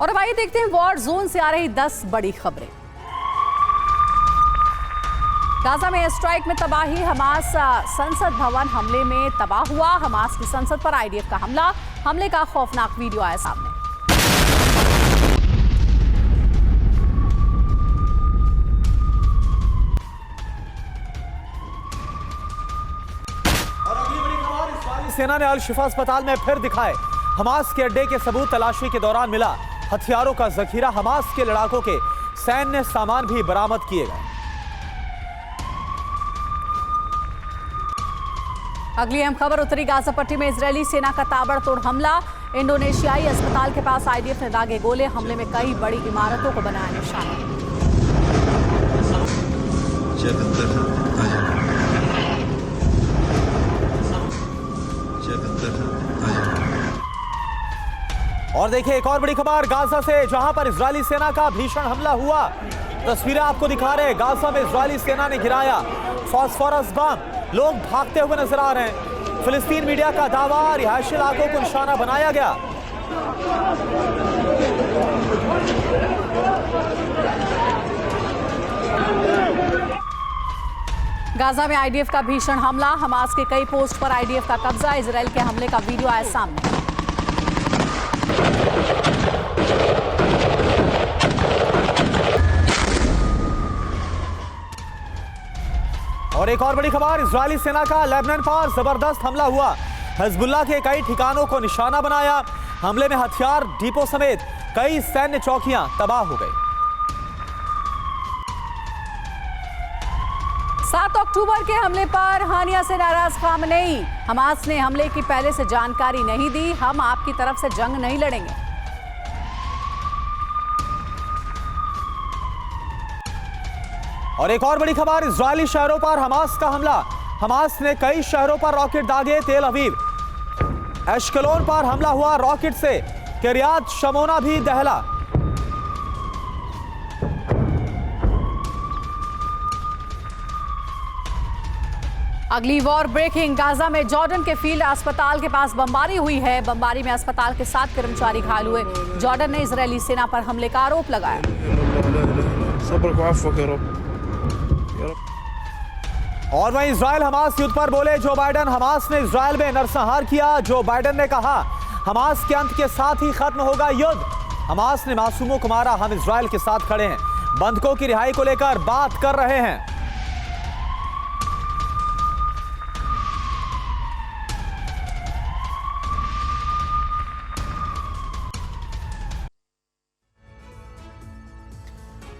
और अब आइए देखते हैं वॉर जोन से आ रही 10 बड़ी खबरें। गाजा में एयर स्ट्राइक में तबाही, हमास संसद भवन हमले में तबाह हुआ। हमास की संसद पर आईडीएफ का हमले का खौफनाक वीडियो आया सामने। और अगली बड़ी खबर, इस्राईली सेना ने अल शिफा अस्पताल में फिर दिखाए हमास के अड्डे के सबूत। तलाशी के दौरान मिला हथियारों का जखीरा, हमास के लड़ाकों के सैन्य सामान भी बरामद किए गए। अगली अहम खबर, उत्तरी गाजा पट्टी में इजरायली सेना का ताबड़तोड़ हमला। इंडोनेशियाई अस्पताल के पास आईडीएफ ने दागे गोले, हमले में कई बड़ी इमारतों को बनाया निशाना। और देखिए एक और बड़ी खबर गाजा से, जहां पर इजरायली सेना का भीषण हमला हुआ। तस्वीरें आपको दिखा रहे हैं, गाजा में इजरायली सेना ने गिराया फास्फोरस बम, लोग भागते हुए नजर आ रहे हैं। फिलिस्तीन मीडिया का दावा, रिहायशी इलाकों को निशाना बनाया गया। गाजा में आईडीएफ का भीषण हमला, हमास के कई पोस्ट पर आईडीएफ का कब्जा। इजरायल के हमले का वीडियो आया सामने। और एक और बड़ी खबर, इजरायली सेना का लेबनान पर जबरदस्त हमला हुआ। हिजबुल्लाह के कई ठिकानों को निशाना बनाया। हमले में हथियार डिपो समेत कई सैन्य चौकियां तबाह हो गई। 7 अक्टूबर के हमले पर हानिया से नाराज खामनेई, हमास ने हमले की पहले से जानकारी नहीं दी, हम आपकी तरफ से जंग नहीं लड़ेंगे। और एक और बड़ी खबर, इजरायली शहरों पर हमास का हमला। हमास ने कई शहरों पर रॉकेट दागे। तेल अवीव, एशकलोन पर हमला हुआ रॉकेट से, किरियात शमोना भी दहला। अगली वॉर ब्रेकिंग, गाजा में जॉर्डन के फील्ड अस्पताल के पास बमबारी हुई है। बमबारी में अस्पताल के 7 कर्मचारी घायल हुए। जॉर्डन ने इजरायली सेना पर हमले का आरोप लगाया। और वहीं इजरायल हमास युद्ध पर बोले जो बाइडन, हमास ने इजरायल में नरसंहार किया। जो बाइडन ने कहा हमास के अंत के साथ ही खत्म होगा युद्ध। हमास ने मासूमों को मारा, हम इजरायल के साथ खड़े हैं, बंधकों की रिहाई को लेकर बात कर रहे हैं।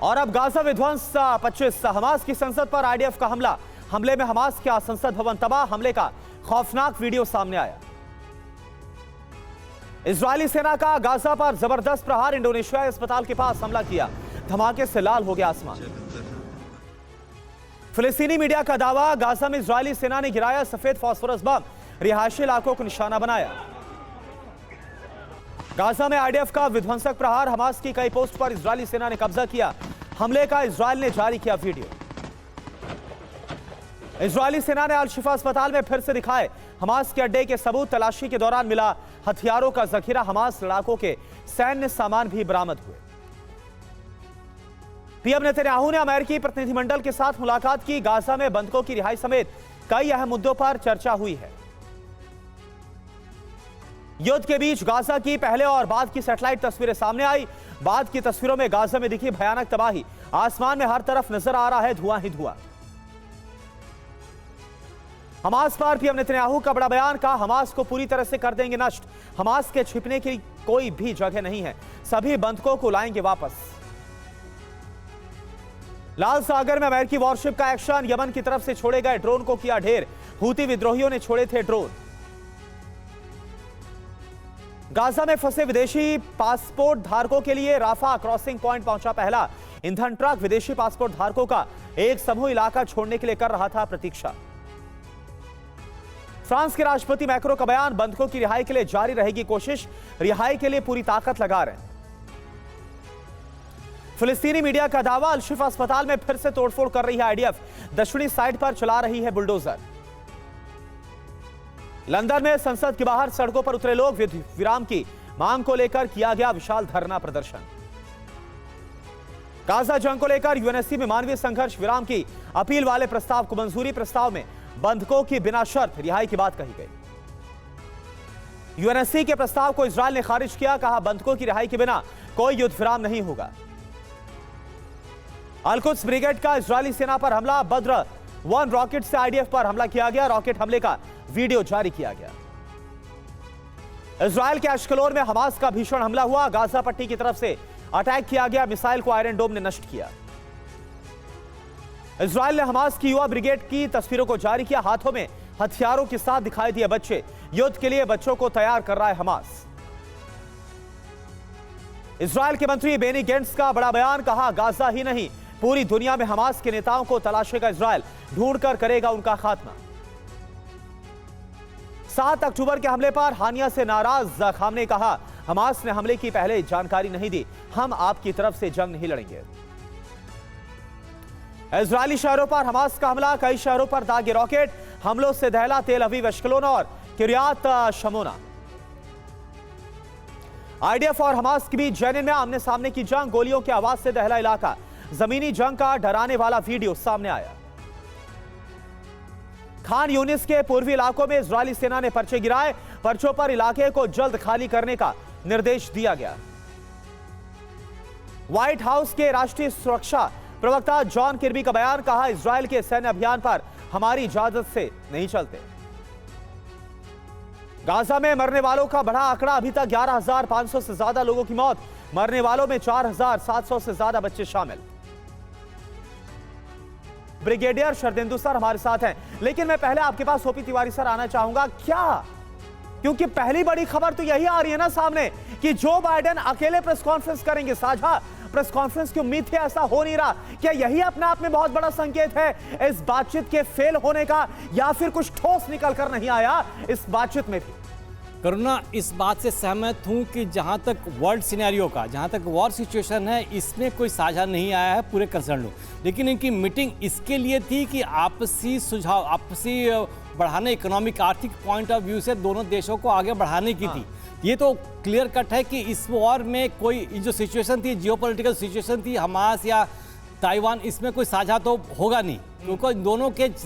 और अब गाजा विध्वंस 25, हमास की संसद पर आईडीएफ का हमला। हमले में हमास का संसद भवन तबाह, हमले का खौफनाक वीडियो सामने आया। इजरायली सेना का गाजा पर जबरदस्त प्रहार, इंडोनेशियाई अस्पताल के पास हमला किया, धमाके से लाल हो गया आसमान। फिलिस्तीनी मीडिया का दावा, गाजा में इजरायली सेना ने गिराया सफेद फास्फोरस बम, रिहायशी इलाकों को निशाना बनाया। गाजा में आईडीएफ का विध्वंसक प्रहार, हमास की कई पोस्ट पर इजरायली सेना ने कब्जा किया। हमले का इजरायल ने जारी किया वीडियो। इजरायली सेना ने अल शिफा अस्पताल में फिर से दिखाए हमास के अड्डे के सबूत। तलाशी के दौरान मिला हथियारों का जखीरा, हमास लड़ाकों के सैन्य सामान भी बरामद हुए। पीएम नेतन्याहू ने अमेरिकी प्रतिनिधिमंडल के साथ मुलाकात की। गाजा में बंधकों की रिहाई समेत कई अहम मुद्दों पर चर्चा हुई है। युद्ध के बीच गाजा की पहले और बाद की सैटेलाइट तस्वीरें सामने आई। बाद की तस्वीरों में गाजा में दिखी भयानक तबाही, आसमान में हर तरफ नजर आ रहा है धुआं ही धुआं। हमास पर पीएम नेतन्याहू का बड़ा बयान, कहा हमास को पूरी तरह से कर देंगे नष्ट, हमास के छिपने की कोई भी जगह नहीं है, सभी बंधकों को लाएंगे वापस। लाल सागर में अमेरिकी वॉरशिप का एक्शन, यमन की तरफ से छोड़े गए ड्रोन को किया ढेर, हूती विद्रोहियों ने छोड़े थे ड्रोन। गाजा में फंसे विदेशी पासपोर्ट धारकों के लिए राफा क्रॉसिंग पॉइंट पहुंचा पहला ईंधन ट्रक। विदेशी पासपोर्ट धारकों का एक समूह इलाका छोड़ने के लिए कर रहा था प्रतीक्षा। फ्रांस के राष्ट्रपति मैक्रो का बयान, बंधकों की रिहाई के लिए जारी रहेगी कोशिश, रिहाई के लिए पूरी ताकत लगा रहे हैं। फिलिस्तीनी मीडिया का दावा, अल शिफा अस्पताल में फिर से तोड़फोड़ कर रही है आईडीएफ, दक्षिणी साइड पर चला रही है बुलडोजर। लंदन में संसद के बाहर सड़कों पर उतरे लोग विराम की मांग को लेकर किया गया विशाल धरना प्रदर्शन। गाजा जंग को लेकर यूएनएससी में मानवीय संघर्ष विराम की अपील वाले प्रस्ताव को मंजूरी। प्रस्ताव में बंधकों की बिना शर्त रिहाई की बात कही गई। यूएनएससी के प्रस्ताव को इजरायल ने खारिज किया। कहा, बंधकों की रिहाई के बिना कोई युद्ध विराम नहीं होगा। अल-कुद्स ब्रिगेड का इजरायली सेना पर हमला। बद्र 1 रॉकेट से आईडीएफ पर हमला किया गया। रॉकेट हमले का वीडियो जारी किया गया। इजरायल के अश्कलोन में हमास का भीषण हमला हुआ। गाजा पट्टी की तरफ से अटैक किया गया। मिसाइल को आयरन डोम ने नष्ट किया। इजरायल ने हमास की युवा ब्रिगेड की तस्वीरों को जारी किया। हाथों में हथियारों के साथ दिखाई दिए बच्चे। युद्ध के लिए बच्चों को तैयार कर रहा है हमास। इजरायल के मंत्री बेनी गेंट्स का बड़ा बयान। कहा, गाजा ही नहीं पूरी दुनिया में हमास के नेताओं को तलाशेगा इजरायल, ढूंढकर करेगा उनका खात्मा। 7 अक्टूबर के हमले पर हानिया से नाराज खाम ने कहा, हमास ने हमले की पहले जानकारी नहीं दी, हम आपकी तरफ से जंग नहीं लड़ेंगे। इजरायली शहरों पर हमास का हमला। कई शहरों पर दागे रॉकेट हमलों से दहला तेल अवीव, अश्कलोन और किरियात शमोना। आईडीएफ और हमास के बीच जेनिन में आमने सामने की जंग। गोलियों की आवाज से दहला इलाका। जमीनी जंग का डराने वाला वीडियो सामने आया। खान यूनिस के पूर्वी इलाकों में इजरायली सेना ने पर्चे गिराए। पर्चों पर इलाके को जल्द खाली करने का निर्देश दिया गया। व्हाइट हाउस के राष्ट्रीय सुरक्षा प्रवक्ता जॉन किर्बी का बयान। कहा, इजरायल के सैन्य अभियान पर हमारी इजाजत से नहीं चलते। गाजा में मरने वालों का बढ़ा आंकड़ा। अभी तक 11,500 से ज्यादा लोगों की मौत। मरने वालों में 4,700 से ज्यादा बच्चे शामिल। ब्रिगेडियर शरदेंदु सर हमारे साथ हैं, लेकिन मैं पहले आपके पास ओपी तिवारी सर आना चाहूंगा। क्या, क्योंकि पहली बड़ी खबर तो यही आ रही है ना सामने कि जो बाइडेन अकेले प्रेस कॉन्फ्रेंस करेंगे, साझा प्रेस कॉन्फ्रेंस की उम्मीद थी, ऐसा हो नहीं रहा। क्या यही अपने आप में बहुत बड़ा संकेत है इस बातचीत के फेल होने का, या फिर कुछ ठोस निकल कर नहीं आया इस बातचीत में भी? करुणा, इस बात से सहमत हूं कि जहां तक वर्ल्ड सिनेरियो का, जहां तक वॉर सिचुएशन है, इसमें कोई साझा नहीं आया है पूरे कंसर्न लोग। लेकिन इनकी मीटिंग इसके लिए थी कि आपसी सुझाव, आपसी बढ़ाने, इकोनॉमिक आर्थिक पॉइंट ऑफ व्यू से दोनों देशों को आगे बढ़ाने की थी। ये तो क्लियर कट है कि इस वॉर में कोई जो सिचुएशन थी, जियोपॉलिटिकल सिचुएशन थी, हमास या ताइवान, इसमें कोई साझा तो होगा नहीं, क्योंकि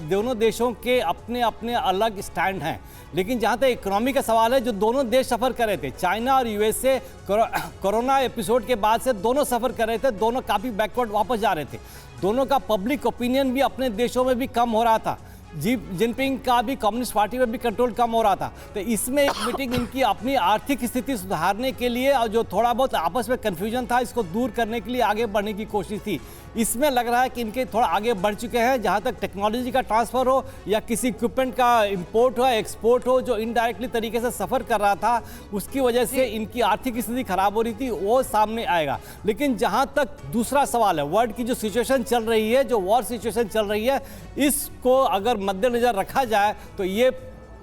दोनों देशों के अपने अपने अलग स्टैंड हैं। लेकिन जहाँ तक इकोनॉमी का सवाल है, जो दोनों देश सफ़र कर रहे थे, चाइना और यूएसए, कोरोना एपिसोड के बाद से दोनों सफ़र कर रहे थे, दोनों काफ़ी बैकवर्ड वापस जा रहे थे। दोनों का पब्लिक ओपिनियन भी अपने देशों में भी कम हो रहा था। जिनपिंग का भी कम्युनिस्ट पार्टी में भी कंट्रोल कम हो रहा था। तो इसमें एक मीटिंग इनकी अपनी आर्थिक स्थिति सुधारने के लिए और जो थोड़ा बहुत आपस में कन्फ्यूजन था, इसको दूर करने के लिए आगे बढ़ने की कोशिश थी। इसमें लग रहा है कि इनके थोड़ा आगे बढ़ चुके हैं। जहां तक टेक्नोलॉजी का ट्रांसफ़र हो या किसी इक्विपमेंट का इंपोर्ट हो, एक्सपोर्ट हो, जो इनडायरेक्टली तरीके से सफ़र कर रहा था, उसकी वजह से इनकी आर्थिक स्थिति खराब हो रही थी, वो सामने आएगा। लेकिन जहां तक दूसरा सवाल है, वर्ल्ड की जो सिचुएशन चल रही है, जो वॉर सिचुएशन चल रही है, इसको अगर मद्देनजर रखा जाए तो ये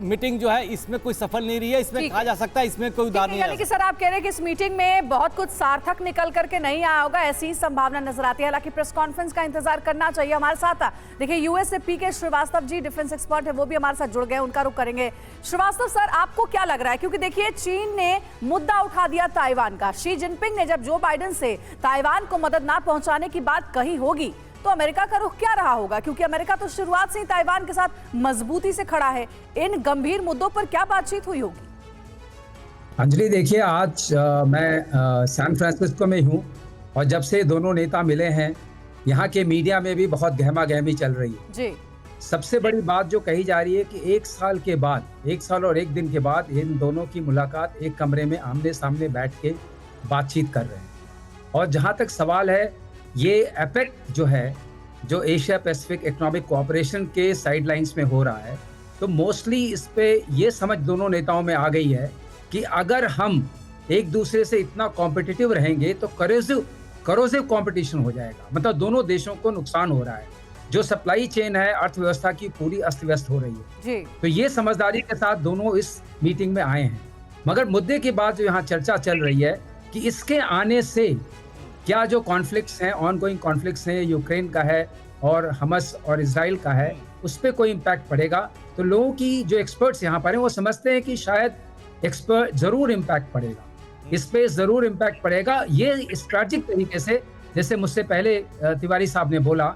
मीटिंग जो है इसमें कोई सफल नहीं रही है। इसमें कहा जा सकता है इसमें कोई उदार नहीं है। यानी कि सर आप कह रहे हैं कि इस मीटिंग में बहुत कुछ सार्थक निकल करके नहीं आया होगा, ऐसी ही संभावना नजर आती है। हालांकि प्रेस कॉन्फ्रेंस का इंतजार करना चाहिए। हमारे साथ देखिए यूएस से पीके श्रीवास्तव जी, डिफेंस एक्सपर्ट है, वो भी हमारे साथ जुड़ गए, उनका रुख करेंगे। श्रीवास्तव सर, आपको क्या लग रहा है, क्योंकि देखिए चीन ने मुद्दा उठा दिया ताइवान का। शी जिनपिंग ने जब जो बाइडेन से ताइवान को मदद ना पहुंचाने की बात कही होगी, तो अमेरिका का रुख क्या रहा होगा, क्योंकि अमेरिका तो शुरुआत से ही ताइवान के साथ मजबूती से खड़ा है। इन गंभीर मुद्दों पर क्या बातचीत हुई होगी? अंजलि, देखिए आज मैं सैन फ्रांसिस्को में हूँ और जब से दोनों नेता मिले हैं, यहाँ के मीडिया में भी बहुत गहमा गहमी चल रही है जी। सबसे बड़ी बात जो कही जा रही है कि 1 साल के बाद, 1 साल और 1 दिन के बाद इन दोनों की मुलाकात एक कमरे में आमने सामने बैठ के बातचीत कर रहे हैं। और जहाँ तक सवाल है, ये एपेक जो है, जो एशिया पैसिफिक इकोनॉमिक कोऑपरेशन के साइडलाइंस में हो रहा है, तो मोस्टली इस पे ये समझ दोनों नेताओं में आ गई है कि अगर हम एक दूसरे से इतना कॉम्पिटिटिव रहेंगे तो करोसिव कंपटीशन हो जाएगा। मतलब दोनों देशों को नुकसान हो रहा है। जो सप्लाई चेन है अर्थव्यवस्था की, पूरी अस्त व्यस्त हो रही है जी। तो ये समझदारी के साथ दोनों इस मीटिंग में आए हैं। मगर मुद्दे की बात जो यहाँ चर्चा चल रही है कि इसके आने से क्या जो कॉन्फ्लिक्ट्स हैं, ऑनगोइंग कॉन्फ्लिक्ट्स हैं, यूक्रेन का है और हमास और इजराइल का है, उस पर कोई इम्पैक्ट पड़ेगा। तो लोगों की जो एक्सपर्ट्स यहाँ पर हैं वो समझते हैं कि शायद जरूर इम्पैक्ट पड़ेगा। इस पे जरूर इम्पैक्ट पड़ेगा। ये स्ट्रैटेजिक तरीके से, जैसे मुझसे पहले तिवारी साहब ने बोला,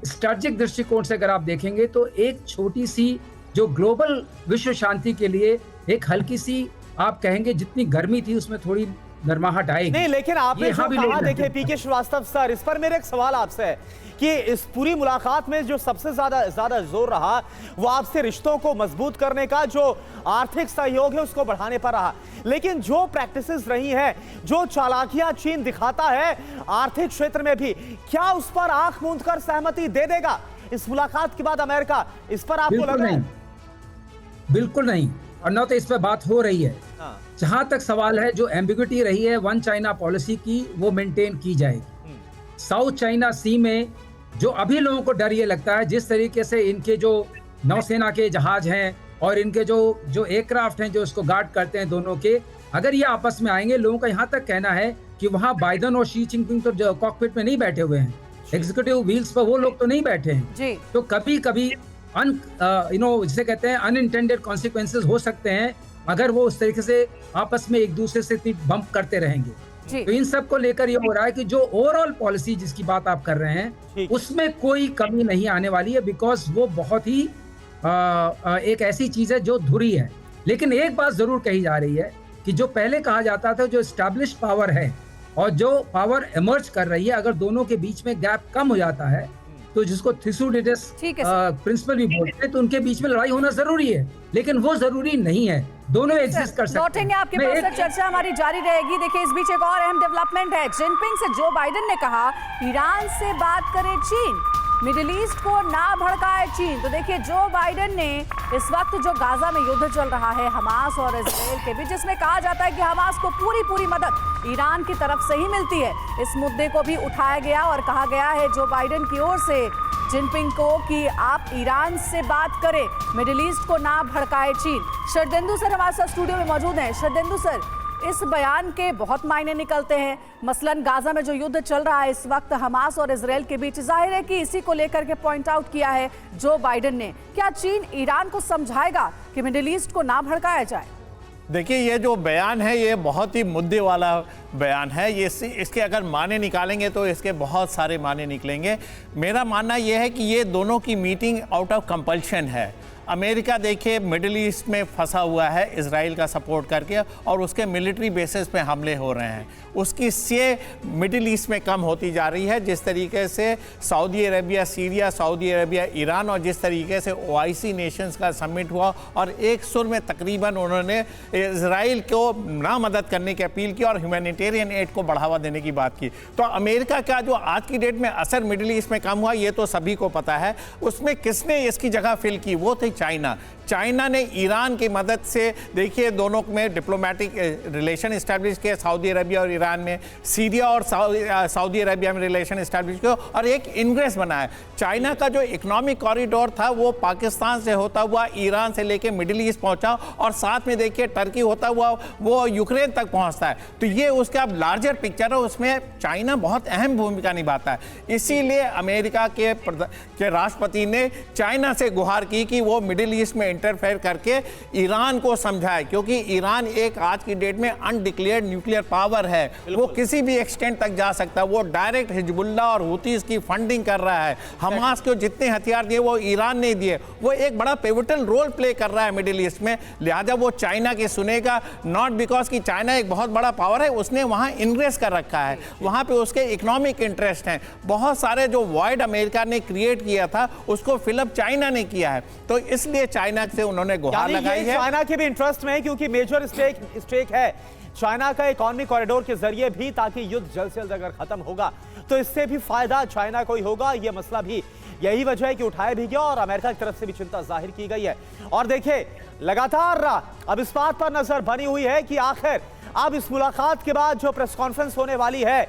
स्ट्रैटेजिक दृष्टिकोण से अगर आप देखेंगे तो एक छोटी सी जो ग्लोबल विश्व शांति के लिए एक हल्की सी, आप कहेंगे जितनी गर्मी थी उसमें थोड़ी गर्माहट आएगी। नहीं, लेकिन आपने जो भी कहा, देखिए पीके श्रीवास्तव सर, इस पर मेरा एक सवाल आपसे है कि इस पूरी मुलाकात में जो सबसे ज्यादा जोर रहा वो आपसे रिश्तों को मजबूत करने का, जो आर्थिक सहयोग है उसको बढ़ाने पर रहा, लेकिन जो प्रैक्टिसेस रही हैं, जो चालाकियां चीन दिखाता है आर्थिक क्षेत्र में भी, क्या उस पर आंख मूंद कर सहमति दे देगा इस मुलाकात के बाद अमेरिका? इस पर आपको लग रहा है? बिल्कुल नहीं, और न तो इस पर बात हो रही है। जहां तक सवाल है, जो एम्बिग्युइटी रही है वन चाइना पॉलिसी की, वो मेंटेन की जाएगी। साउथ चाइना सी में जो अभी लोगों को डर ये लगता है, जिस तरीके से इनके जो नौसेना के जहाज हैं और इनके जो एयरक्राफ्ट हैं जो इसको गार्ड करते हैं दोनों के, अगर ये आपस में आएंगे, लोगों का यहाँ तक कहना है कि वहाँ बाइडेन और शी जिनपिंग तो कॉकपिट में नहीं बैठे हुए हैं, एग्जीक्यूटिव व्हील्स पर वो लोग तो नहीं बैठे हैं। तो कभी कभी जिसे कहते हैं अनइंटेंडेड कॉन्सिक्वेंसेस हो सकते हैं अगर वो उस तरीके से आपस में एक दूसरे से बम्प करते रहेंगे। तो इन सब को लेकर ये हो रहा है कि जो ओवरऑल पॉलिसी जिसकी बात आप कर रहे हैं उसमें कोई कमी नहीं आने वाली है, बिकॉज वो बहुत ही एक ऐसी चीज है जो धुरी है। लेकिन एक बात जरूर कही जा रही है कि जो पहले कहा जाता था, जो एस्टैब्लिश्ड पावर है और जो पावर इमर्ज कर रही है, अगर दोनों के बीच में गैप कम हो जाता है, तो जिसको थिसुडिडस प्रिंसिपल भी बोलते हैं, तो उनके बीच में लड़ाई होना जरूरी है, लेकिन वो जरूरी नहीं है, दोनों एग्जिस्ट कर सकते हैं। लौटेंगे आपके पास सर, चर्चा हमारी जारी रहेगी। देखिए, इस बीच एक और अहम डेवलपमेंट है। जिनपिंग से जो बाइडेन ने कहा ईरान से बात करे चीन, मिडिल ईस्ट को ना भड़काए चीन। तो देखिए, जो बाइडेन ने इस वक्त जो गाजा में युद्ध चल रहा है हमास और इजराइल के बीच, जिसमें कहा जाता है कि हमास को पूरी मदद ईरान की तरफ से ही मिलती है, इस मुद्दे को भी उठाया गया और कहा गया है जो बाइडेन की ओर से जिनपिंग को कि आप ईरान से बात करें, मिडिल ईस्ट को ना भड़काए चीन। शरदेंदु सर हमारे साथ स्टूडियो में मौजूद हैं। शरदेंदु सर, इस बयान के बहुत मायने निकलते हैं। मसलन गाजा में जो युद्ध चल रहा है इस वक्त हमास और इजराइल के बीच, जाहिर है कि इसी को लेकर के पॉइंट आउट किया है जो बाइडेन ने। क्या चीन ईरान को समझाएगा कि मिडिल ईस्ट को ना भड़काया जाए? देखिए, ये जो बयान है ये बहुत ही मुद्दे वाला बयान है। ये इसके अगर माने निकालेंगे तो इसके बहुत सारे माने निकलेंगे। मेरा मानना ये है कि ये दोनों की मीटिंग आउट ऑफ कंपल्शन है। अमेरिका देखिए मिडिल ईस्ट में फंसा हुआ है इजराइल का सपोर्ट करके, और उसके मिलिट्री बेसिस पे हमले हो रहे हैं। उसकी से मिडिल ईस्ट में कम होती जा रही है, जिस तरीके से Saudi Arabia Syria, Saudi Arabia Iran, और जिस तरीके से OIC नेशंस का समिट हुआ और एक सुर में तकरीबन उन्होंने इजराइल को ना मदद करने की अपील की और ह्यूमैनिटेरियन एड को बढ़ावा देने की बात की। तो अमेरिका का जो आज की डेट में असर मिडिल ईस्ट में कम हुआ ये तो सभी को पता है। उसमें किसने इसकी जगह फिल की? वो थे चाइना ने ईरान की मदद से, देखिए दोनों में डिप्लोमेटिक रिलेशन इस्टेब्लिश किए, सऊदी अरेबिया और ईरान में, सीरिया और सऊदी अरेबिया में रिलेशन इस्टेब्लिश किए और एक इंग्रेस बनाया। चाइना का जो इकोनॉमिक कॉरिडोर था वो पाकिस्तान से होता हुआ ईरान से लेके मिडिल ईस्ट पहुंचा, और साथ में देखिए टर्की होता हुआ वो यूक्रेन तक पहुंचता है। तो ये उसका लार्जर पिक्चर है, उसमें चाइना बहुत अहम भूमिका निभाता है। इसीलिए अमेरिका के राष्ट्रपति ने चाइना से गुहार की कि वो मिडिल ईस्ट में इंटरफेयर करके ईरान को समझाए, क्योंकि ईरान एक आज की डेट में अनडिक्लेयर्ड न्यूक्लियर पावर है, वो किसी भी एक्सटेंट तक जा सकता है। वो डायरेक्ट हिजबुल्लाह और हुतीज की फंडिंग कर रहा है। हमास को जितने हथियार दिए वो ईरान ने दिए। वो एक बड़ा पिवटल रोल प्ले कर रहा है मिडिल ईस्ट में, लिहाजा वो चाइना की सुनेगा, नॉट बिकॉज कि चाइना एक बहुत बड़ा पावर है, उसने वहां इन्वेस्ट कर रखा है, वहां पे उसके इकोनॉमिक इंटरेस्ट हैं। बहुत सारे जो वॉइड अमेरिका ने क्रिएट किया था उसको फिलअप चाइना ने किया है, तो इसलिए चाइना से उन्होंने गुहार लगाई है। चाइना के भी इंटरेस्ट में है, क्योंकि मेजर स्टेक है चाइना का इकोनॉमिक कॉरिडोर के जरिए भी, ताकि युद्ध जल्द से जल्द अगर खत्म होगा तो इससे भी फायदा चाइना को ही होगा। यह मसला भी यही वजह है कि उठाया भी गया और अमेरिका की तरफ से भी चिंता जाहिर की गई है। और देखिए, लगातार अब इस बात पर नजर बनी हुई है कि आखिर अब इस मुलाकात के बाद जो प्रेस कॉन्फ्रेंस होने वाली है,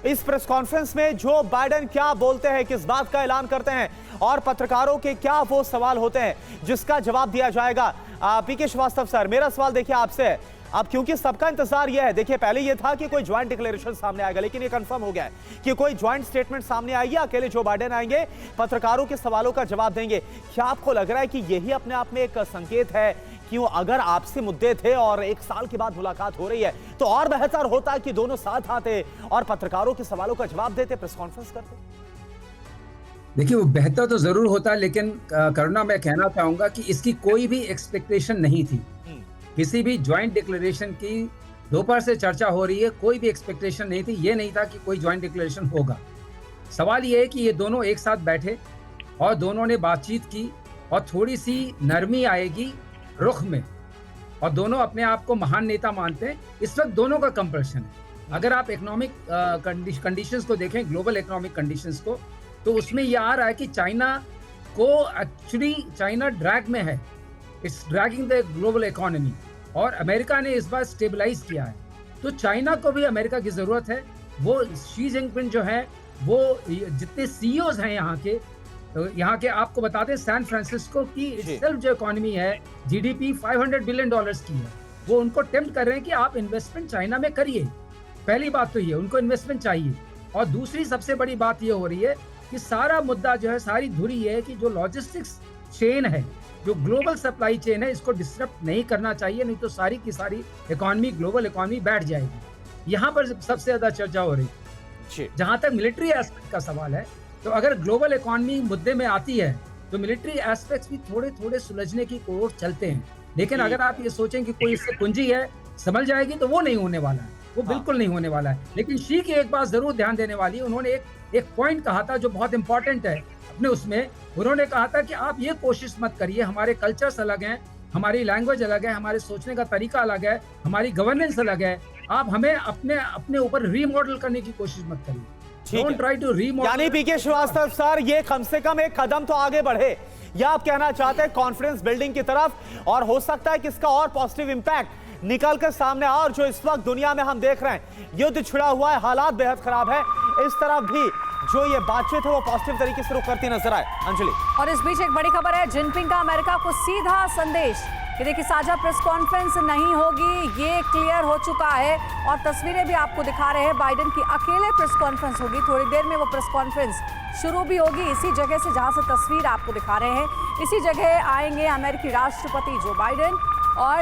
इस प्रेस कॉन्फ्रेंस में जो बाइडेन क्या बोलते हैं, किस बात का ऐलान करते हैं, और पत्रकारों के क्या वो सवाल होते हैं जिसका जवाब दिया जाएगा। पीके श्रीवास्तव सर, मेरा सवाल देखिए आपसे, अब क्योंकि सबका इंतजार यह है, देखिए पहले यह था कि कोई ज्वाइंट डिक्लेरेशन सामने आएगा, लेकिन ये कंफर्म हो गया है कि कोई ज्वाइंट स्टेटमेंट सामने आएगी, अकेले जो बाइडेन आएंगे, पत्रकारों के सवालों का जवाब देंगे। क्या आपको लग रहा है कि यही अपने आप में एक संकेत है कि अगर आपसी मुद्दे थे और 1 साल के बाद मुलाकात हो रही है तो और बेहतर होता कि दोनों साथ आते और पत्रकारों के सवालों का जवाब देते, प्रेस कॉन्फ्रेंस करते? देखिए, वो बेहतर तो जरूर होता, लेकिन करुणा मैं कहना चाहूंगा कि इसकी कोई भी एक्सपेक्टेशन नहीं थी। किसी भी ज्वाइंट डिक्लेरेशन की दोपहर से चर्चा हो रही है, कोई भी एक्सपेक्टेशन नहीं थी। ये नहीं था कि कोई ज्वाइंट डिक्लेरेशन होगा। सवाल ये है कि ये दोनों एक साथ बैठे और दोनों ने बातचीत की और थोड़ी सी नरमी आएगी रुख में, और दोनों अपने आप को महान नेता मानते हैं। इस वक्त दोनों का कंपल्शन है। अगर आप इकोनॉमिक कंडीशंस को देखें, ग्लोबल इकोनॉमिक कंडीशंस को, तो उसमें यह आ रहा है कि चाइना को एक्चुअली चाइना ड्रैग में है, it's dragging the global economy, और अमेरिका ने इस बार स्टेबलाइज किया है। तो चाइना को भी अमेरिका की जरूरत है। वो शी जिनपिंग जो है, वो जितने सीईओज हैं यहाँ के, तो यहाँ के आपको बता दें, सैन फ्रांसिस्को की इटसेल्फ जो इकोनॉमी है, जीडीपी $500 बिलियन की है। वो उनको टेम्प्ट कर रहे हैं कि आप इन्वेस्टमेंट चाइना में करिए। पहली बात तो ये, उनको इन्वेस्टमेंट चाहिए। और दूसरी सबसे बड़ी बात ये हो रही है कि सारा मुद्दा जो है, सारी धुरी ये है कि जो लॉजिस्टिक्स चेन है, जो ग्लोबल सप्लाई चेन है, इसको डिस्टर्ब नहीं करना चाहिए, नहीं तो सारी की सारी इकोनॉमी, ग्लोबल इकोनॉमी बैठ जाएगी। यहाँ पर सबसे ज्यादा चर्चा हो रही है। जहां तक मिलिट्री एस्पेक्ट का सवाल है, तो अगर ग्लोबल इकोनॉमी मुद्दे में आती है तो मिलिट्री एस्पेक्ट्स भी थोड़े थोड़े सुलझने की ओर चलते हैं। लेकिन अगर आप ये सोचें कि कोई इससे कुंजी है, संभल जाएगी, तो वो नहीं होने वाला है, वो बिल्कुल नहीं होने वाला है। लेकिन शी की एक बात जरूर ध्यान देने वाली है। उन्होंने एक पॉइंट कहा था जो बहुत इंपॉर्टेंट है अपने उसमें। उन्होंने कहा था कि आप ये कोशिश मत करिए, हमारे कल्चर्स अलग हैं, हमारी लैंग्वेज अलग है, हमारे सोचने का तरीका अलग है, हमारी गवर्नेंस अलग है, आप हमें अपने ऊपर रीमॉडल करने की कोशिश मत करिए। Don't try to remodel। यानी पीके श्रीवास्तव सर, ये कम से कम एक कदम तो आगे बढ़े, या आप कहना चाहते हैं कॉन्फिडेंस बिल्डिंग की तरफ, और हो सकता है कि इसका और पॉजिटिव इंपैक्ट निकल कर सामने आए। और जो इस वक्त दुनिया में हम देख रहे हैं, युद्ध छिड़ा हुआ है, हालात बेहद खराब है, इस तरफ भी जो ये बातचीत है वो पॉजिटिव तरीके से रुख करती नजर आए। अंजलि, और इस बीच एक बड़ी खबर है, जिनपिंग का अमेरिका को सीधा संदेश कि देखिए साझा प्रेस कॉन्फ्रेंस नहीं होगी, ये क्लियर हो चुका है। और तस्वीरें भी आपको दिखा रहे हैं, बाइडेन की अकेले प्रेस कॉन्फ्रेंस होगी। थोड़ी देर में वो प्रेस कॉन्फ्रेंस शुरू भी होगी इसी जगह से जहां से तस्वीर आपको दिखा रहे हैं। इसी जगह आएंगे अमेरिकी राष्ट्रपति जो बाइडेन, और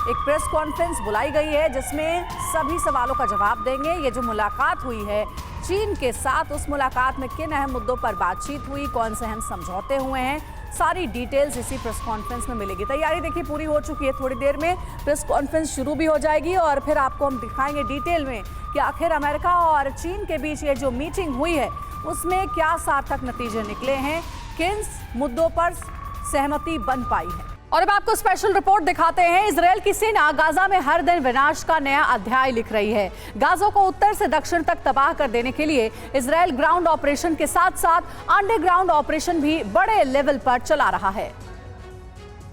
एक प्रेस कॉन्फ्रेंस बुलाई गई है जिसमें सभी सवालों का जवाब देंगे। ये जो मुलाकात हुई है चीन के साथ, उस मुलाकात में किन अहम मुद्दों पर बातचीत हुई, कौन से अहम समझौते हुए हैं, सारी डिटेल्स इसी प्रेस कॉन्फ्रेंस में मिलेगी। तैयारी देखिए पूरी हो चुकी है, थोड़ी देर में प्रेस कॉन्फ्रेंस शुरू भी हो जाएगी और फिर आपको हम दिखाएंगे डिटेल में कि आखिर अमेरिका और चीन के बीच ये जो मीटिंग हुई है उसमें क्या सार्थक नतीजे निकले हैं, किन मुद्दों पर सहमति बन पाई है। और अब आपको स्पेशल रिपोर्ट दिखाते हैं। इजरायल की सेना गाजा में हर दिन विनाश का नया अध्याय लिख रही है। गाजा को उत्तर से दक्षिण तक तबाह कर देने के लिए इजरायल ग्राउंड ऑपरेशन के साथ साथ अंडरग्राउंड ऑपरेशन भी बड़े लेवल पर चला रहा है।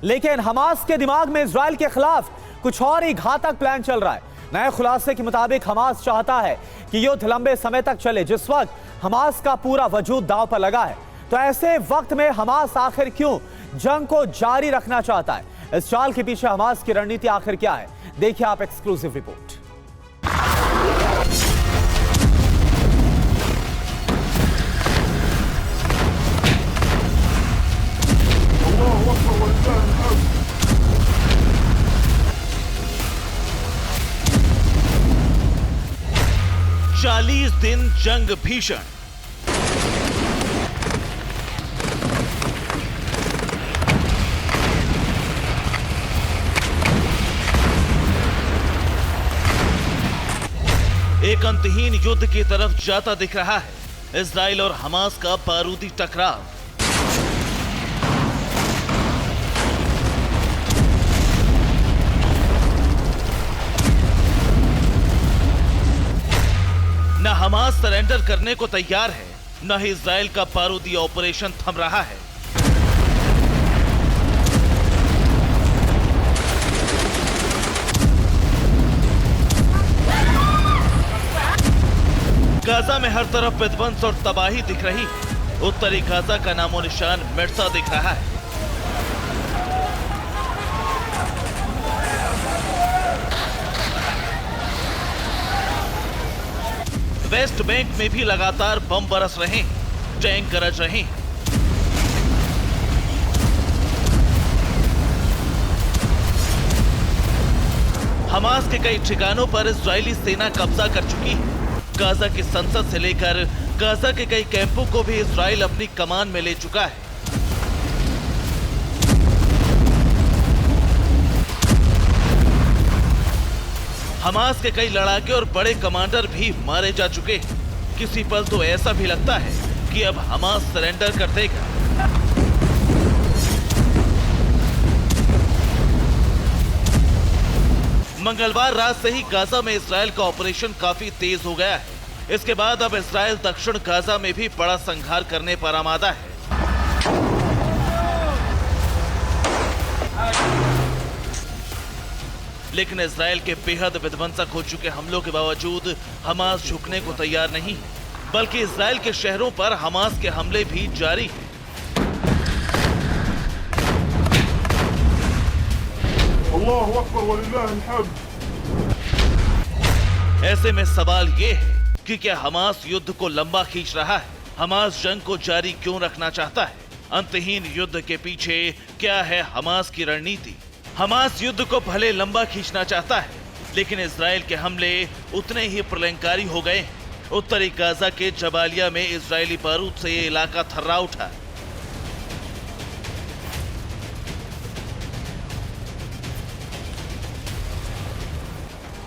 लेकिन हमास के दिमाग में इजरायल के खिलाफ कुछ और ही घातक प्लान चल रहा है। नए खुलासे के मुताबिक हमास चाहता है कि युद्ध लंबे समय तक चले, जिस वक्त हमास का पूरा वजूद दांव पर लगा है। तो ऐसे वक्त में हमास आखिर क्यों जंग को जारी रखना चाहता है? इस चाल के पीछे हमास की रणनीति आखिर क्या है? देखिए आप एक्सक्लूसिव रिपोर्ट। चालीस दिन जंग भीषण। एक अंतहीन युद्ध की तरफ जाता दिख रहा है इजराइल और हमास का बारूदी टकराव। न हमास सरेंडर करने को तैयार है, न ही इजराइल का बारूदी ऑपरेशन थम रहा है। गाजा में हर तरफ विध्वंस और तबाही दिख रही है। उत्तरी गाजा का नामो निशान मिटता दिख रहा है। वेस्ट बैंक में भी लगातार बम बरस रहे, टैंक गरज रहे। हमास के कई ठिकानों पर इजरायली सेना कब्जा कर चुकी है। गाजा की संसद से लेकर गाजा के कई कैंपों को भी इजराइल अपनी कमान में ले चुका है। हमास के कई लड़ाके और बड़े कमांडर भी मारे जा चुके हैं। किसी पल तो ऐसा भी लगता है कि अब हमास सरेंडर कर देगा। मंगलवार रात से ही गाजा में इजराइल का ऑपरेशन काफी तेज हो गया है। इसके बाद अब इजराइल दक्षिण गाजा में भी बड़ा संहार करने पर आमादा है। लेकिन इजराइल के बेहद विध्वंसक हो चुके हमलों के बावजूद हमास झुकने को तैयार नहीं है, बल्कि इजराइल के शहरों पर हमास के हमले भी जारी हैं। अल्लाहु अकबर वलिल्लाहिल हम्द। ऐसे में सवाल ये है कि क्या हमास युद्ध को लंबा खींच रहा है? हमास जंग को जारी क्यों रखना चाहता है? अंतहीन युद्ध के पीछे क्या है हमास की रणनीति? हमास युद्ध को भले लंबा खींचना चाहता है, लेकिन इजराइल के हमले उतने ही प्रलयंकारी हो गए। उत्तरी गाजा के जबालिया में इजरायली बारूद से ये इलाका थर्रा उठा।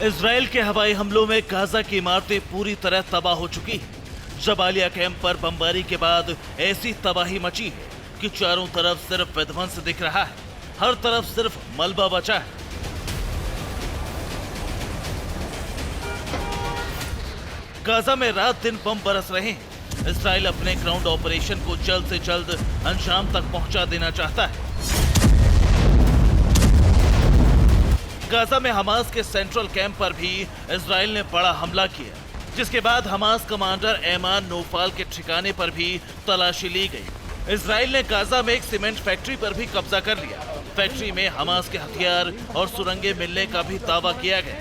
इजराइल के हवाई हमलों में गाजा की इमारतें पूरी तरह तबाह हो चुकी हैं। जबालिया कैंप पर बमबारी के बाद ऐसी तबाही मची है कि चारों तरफ सिर्फ विध्वंस दिख रहा है। हर तरफ सिर्फ मलबा बचा है। गाजा में रात दिन बम बरस रहे हैं। इजराइल अपने ग्राउंड ऑपरेशन को जल्द से जल्द अंजाम तक पहुंचा देना चाहता है। गाजा में हमास के सेंट्रल कैंप पर भी इजराइल ने बड़ा हमला किया, जिसके बाद हमास कमांडर ऐमान नौफाल के ठिकाने पर भी तलाशी ली गई। इजराइल ने गाजा में एक सीमेंट फैक्ट्री पर भी कब्जा कर लिया। फैक्ट्री में हमास के हथियार और सुरंगें मिलने का भी दावा किया गया।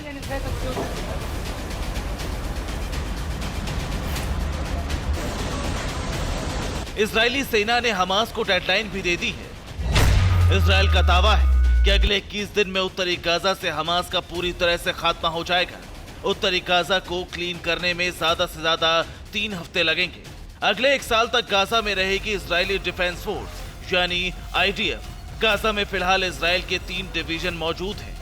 इजरायली सेना ने हमास को डेडलाइन भी दे दी है। इजराइल का दावा है कि अगले 21 दिन में उत्तरी गाजा से हमास का पूरी तरह से खात्मा हो जाएगा। उत्तरी गाजा को क्लीन करने में ज्यादा से ज्यादा 3 हफ्ते लगेंगे। अगले 1 साल तक गाजा में रहेगी इजरायली डिफेंस फोर्स यानी IDF। गाजा में फिलहाल इजराइल के 3 डिवीजन मौजूद हैं।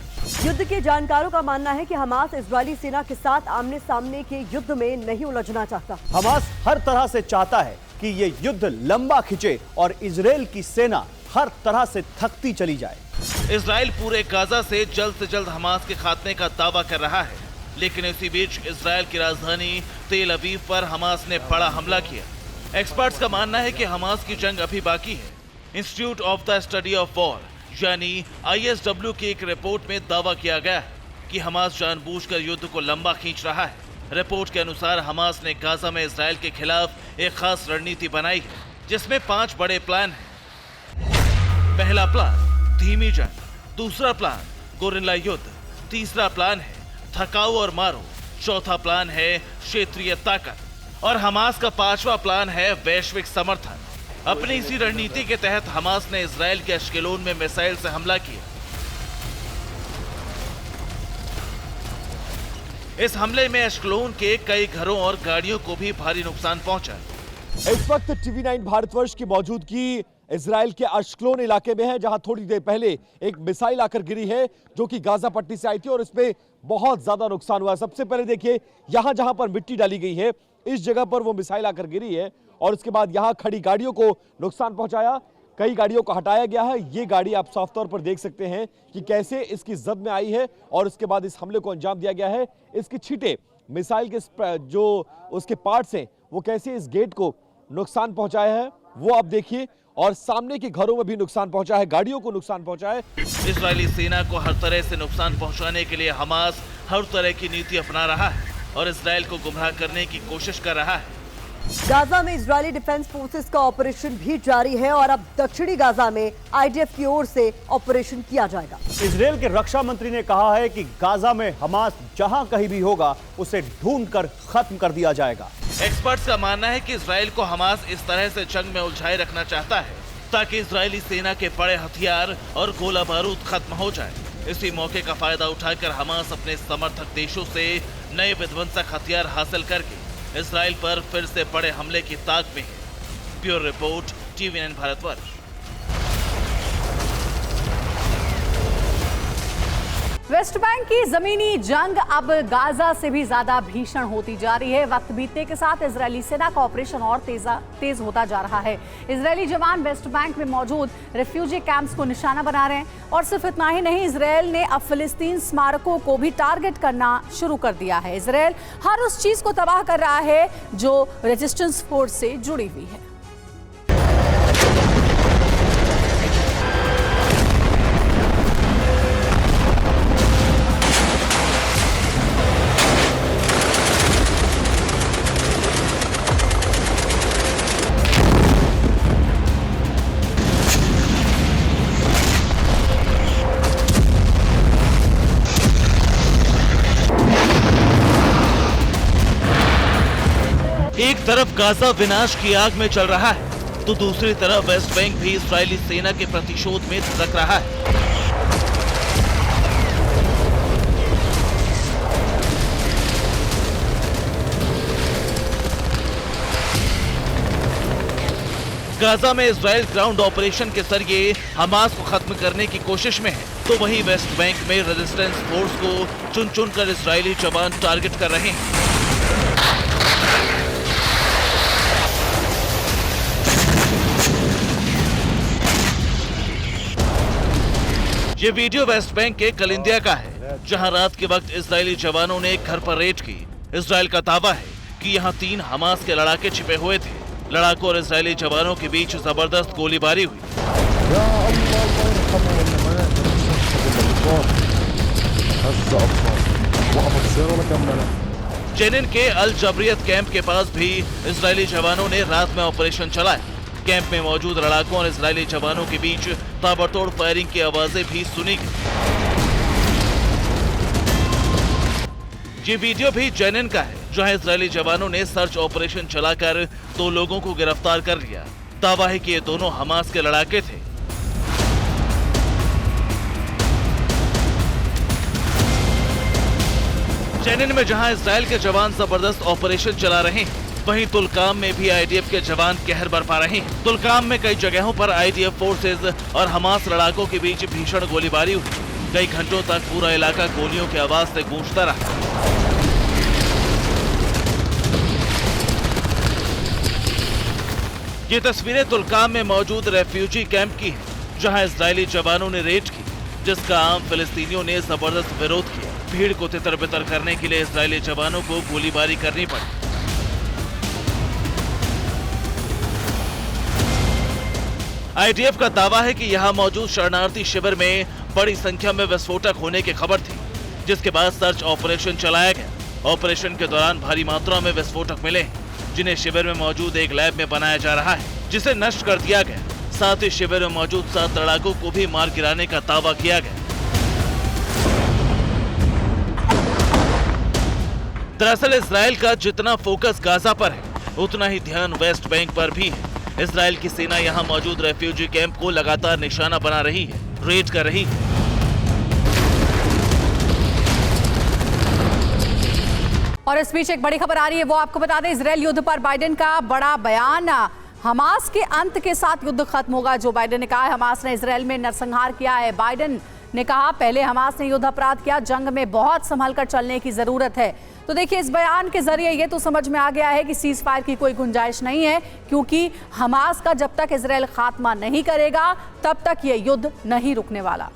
युद्ध के जानकारों का मानना है कि हमास इजरायली सेना के साथ आमने सामने के युद्ध में नहीं उलझना चाहता। हमास हर तरह से चाहता है कि ये युद्ध लंबा खिंचे और इजराइल की सेना हर तरह से थकती चली जाए। इजराइल पूरे गाजा से जल्द हमास के खात्मे का दावा कर रहा है, लेकिन इसी बीच इजराइल की राजधानी तेल अवीव पर हमास ने बड़ा हमला किया। एक्सपर्ट्स का मानना है कि हमास की जंग अभी बाकी है। Institute of the study of war यानी ISW की एक रिपोर्ट में दावा किया गया है कि हमास जानबूझकर युद्ध को लंबा खींच रहा है। रिपोर्ट के अनुसार हमास ने गाजा में इजराइल के खिलाफ एक खास रणनीति बनाई है, जिसमें 5 बड़े प्लान हैं। पहला प्लान धीमी जंग, दूसरा प्लान गोरिल्ला युद्ध, तीसरा प्लान है थकाओ और मारो, चौथा प्लान है क्षेत्रीय ताकत और हमास का 5वां प्लान है वैश्विक समर्थन। अपनी इसी रणनीति के तहत हमास ने इजराइल के अश्केलोन में मिसाइल से हमला किया। इस हमले में अश्केलोन के कई घरों और गाड़ियों को भी भारी नुकसान पहुंचा। इस वक्त TV9 भारतवर्ष की मौजूदगी इजराइल के अश्केलोन इलाके में है, जहां थोड़ी देर पहले एक मिसाइल आकर गिरी है जो कि गाजा पट्टी से आई थी और इसमें बहुत ज्यादा नुकसान हुआ। सबसे पहले देखिए यहां जहां पर मिट्टी डाली गई है, इस जगह पर वो मिसाइल आकर गिरी है और उसके बाद यहां खड़ी गाड़ियों को नुकसान पहुंचाया। कई गाड़ियों को हटाया गया है। ये गाड़ी आप साफ तौर पर देख सकते हैं कि कैसे इसकी जद में आई है और उसके बाद इस हमले को अंजाम दिया गया है। इसकी छींटे मिसाइल के जो उसके पार्ट्स हैं वो कैसे इस गेट को नुकसान पहुंचाया है वो आप देखिए, और सामने के घरों में भी नुकसान पहुंचा है, गाड़ियों को नुकसान पहुंचा है। इजरायली सेना को हर तरह से नुकसान पहुंचाने के लिए हमास हर तरह की नीति अपना रहा है और इजराइल को गुमराह करने की कोशिश कर रहा है। गाजा में इजरायली डिफेंस फोर्सेस का ऑपरेशन भी जारी है और अब दक्षिणी गाजा में आईडीएफ की ओर से ऑपरेशन किया जाएगा। इजरायल के रक्षा मंत्री ने कहा है कि गाजा में हमास जहां कहीं भी होगा उसे ढूंढकर खत्म कर दिया जाएगा। एक्सपर्ट्स का मानना है कि इजराइल को हमास इस तरह से जंग में उलझाए रखना चाहता है ताकि इजरायली सेना के बड़े हथियार और गोला बारूद खत्म हो जाए। इसी मौके का फायदा उठाकर हमास अपने समर्थक देशों से नए विध्वंसक हथियार हासिल करके इजराइल पर फिर से बड़े हमले की ताक में है। Bureau report, TV9 Bharatvarsh. West Bank की जमीनी जंग अब गाजा से भी ज्यादा भीषण होती जा रही है। वक्त बीतने के साथ इजरायली सेना का ऑपरेशन और तेज होता जा रहा है। इजरायली जवान वेस्ट बैंक में मौजूद रिफ्यूजी कैंप्स को निशाना बना रहे हैं और सिर्फ इतना ही नहीं, इजरायल ने अब फिलिस्तीन स्मारकों को भी टारगेट करना शुरू कर दिया है। इजरायल हर उस चीज को तबाह कर रहा है जो रेजिस्टेंस फोर्स से जुड़ी हुई है। एक तरफ गाजा विनाश की आग में चल रहा है तो दूसरी तरफ वेस्ट बैंक भी इजरायली सेना के प्रतिशोध में धड़क रहा है। गाजा में इजराइल ग्राउंड ऑपरेशन के जरिए हमास को खत्म करने की कोशिश में है तो वहीं वेस्ट बैंक में रेजिस्टेंस फोर्स को चुन चुनकर इजरायली जवान टारगेट कर रहे हैं। ये वीडियो वेस्ट बैंक के कलिंदिया का है जहां रात के वक्त इजरायली जवानों ने एक घर पर रेड की। इजराइल का दावा है कि यहां 3 हमास के लड़ाके छिपे हुए थे। लड़ाकों और इजरायली जवानों के बीच जबरदस्त गोलीबारी हुई। जेनिन के अल जबरियत कैंप के पास भी इजरायली जवानों ने रात में ऑपरेशन चलाया। कैंप में मौजूद लड़ाकों और इजरायली जवानों के बीच ताबड़तोड़ फायरिंग की आवाजें भी सुनी गई। ये वीडियो भी जेनिन का है जहां इजरायली जवानों ने सर्च ऑपरेशन चलाकर 2 लोगों को गिरफ्तार कर लिया। दावा है कि ये दोनों हमास के लड़ाके थे। जेनिन में जहां इजरायल के जवान जबरदस्त ऑपरेशन चला रहे हैं वहीं तुलकाम में भी आईडीएफ के जवान कहर बरपा रहे हैं। तुलकाम में कई जगहों पर आईडीएफ फोर्सेज और हमास लड़ाकों के बीच भीषण गोलीबारी हुई। कई घंटों तक पूरा इलाका गोलियों की आवाज से गूंजता रहा। ये तस्वीरें तुलकाम में मौजूद रेफ्यूजी कैंप की हैं, जहां इजरायली जवानों ने रेड की, जिसका आम फिलिस्तीनियों ने जबरदस्त विरोध किया। भीड़ को तितर-बितर करने के लिए इजरायली जवानों को गोलीबारी करनी पड़ी। आईडीएफ का दावा है कि यहां मौजूद शरणार्थी शिविर में बड़ी संख्या में विस्फोटक होने की खबर थी, जिसके बाद सर्च ऑपरेशन चलाया गया। ऑपरेशन के दौरान भारी मात्रा में विस्फोटक मिले, जिन्हें शिविर में मौजूद एक लैब में बनाया जा रहा है, जिसे नष्ट कर दिया गया। साथ ही शिविर में मौजूद 7 लड़ाकों को भी मार गिराने का दावा किया गया। दरअसल इजराइल का जितना फोकस गाजा पर है, उतना ही ध्यान वेस्ट बैंक पर भी है। इजराइल की सेना यहां मौजूद रेफ्यूजी कैंप को लगातार निशाना बना रही है, रेड कर रही है। और इस बीच एक बड़ी खबर आ रही है, वो आपको बता दें, इजरायल युद्ध पर बाइडेन का बड़ा बयान। हमास के अंत के साथ युद्ध खत्म होगा, जो बाइडेन ने कहा है। हमास ने इजरायल में नरसंहार किया है। बाइडेन ने कहा, पहले हमास ने युद्ध अपराध किया, जंग में बहुत संभल कर चलने की जरूरत है। तो देखिए, इस बयान के जरिए ये तो समझ में आ गया है कि सीज फायर की कोई गुंजाइश नहीं है, क्योंकि हमास का जब तक इजरायल खात्मा नहीं करेगा तब तक ये युद्ध नहीं रुकने वाला।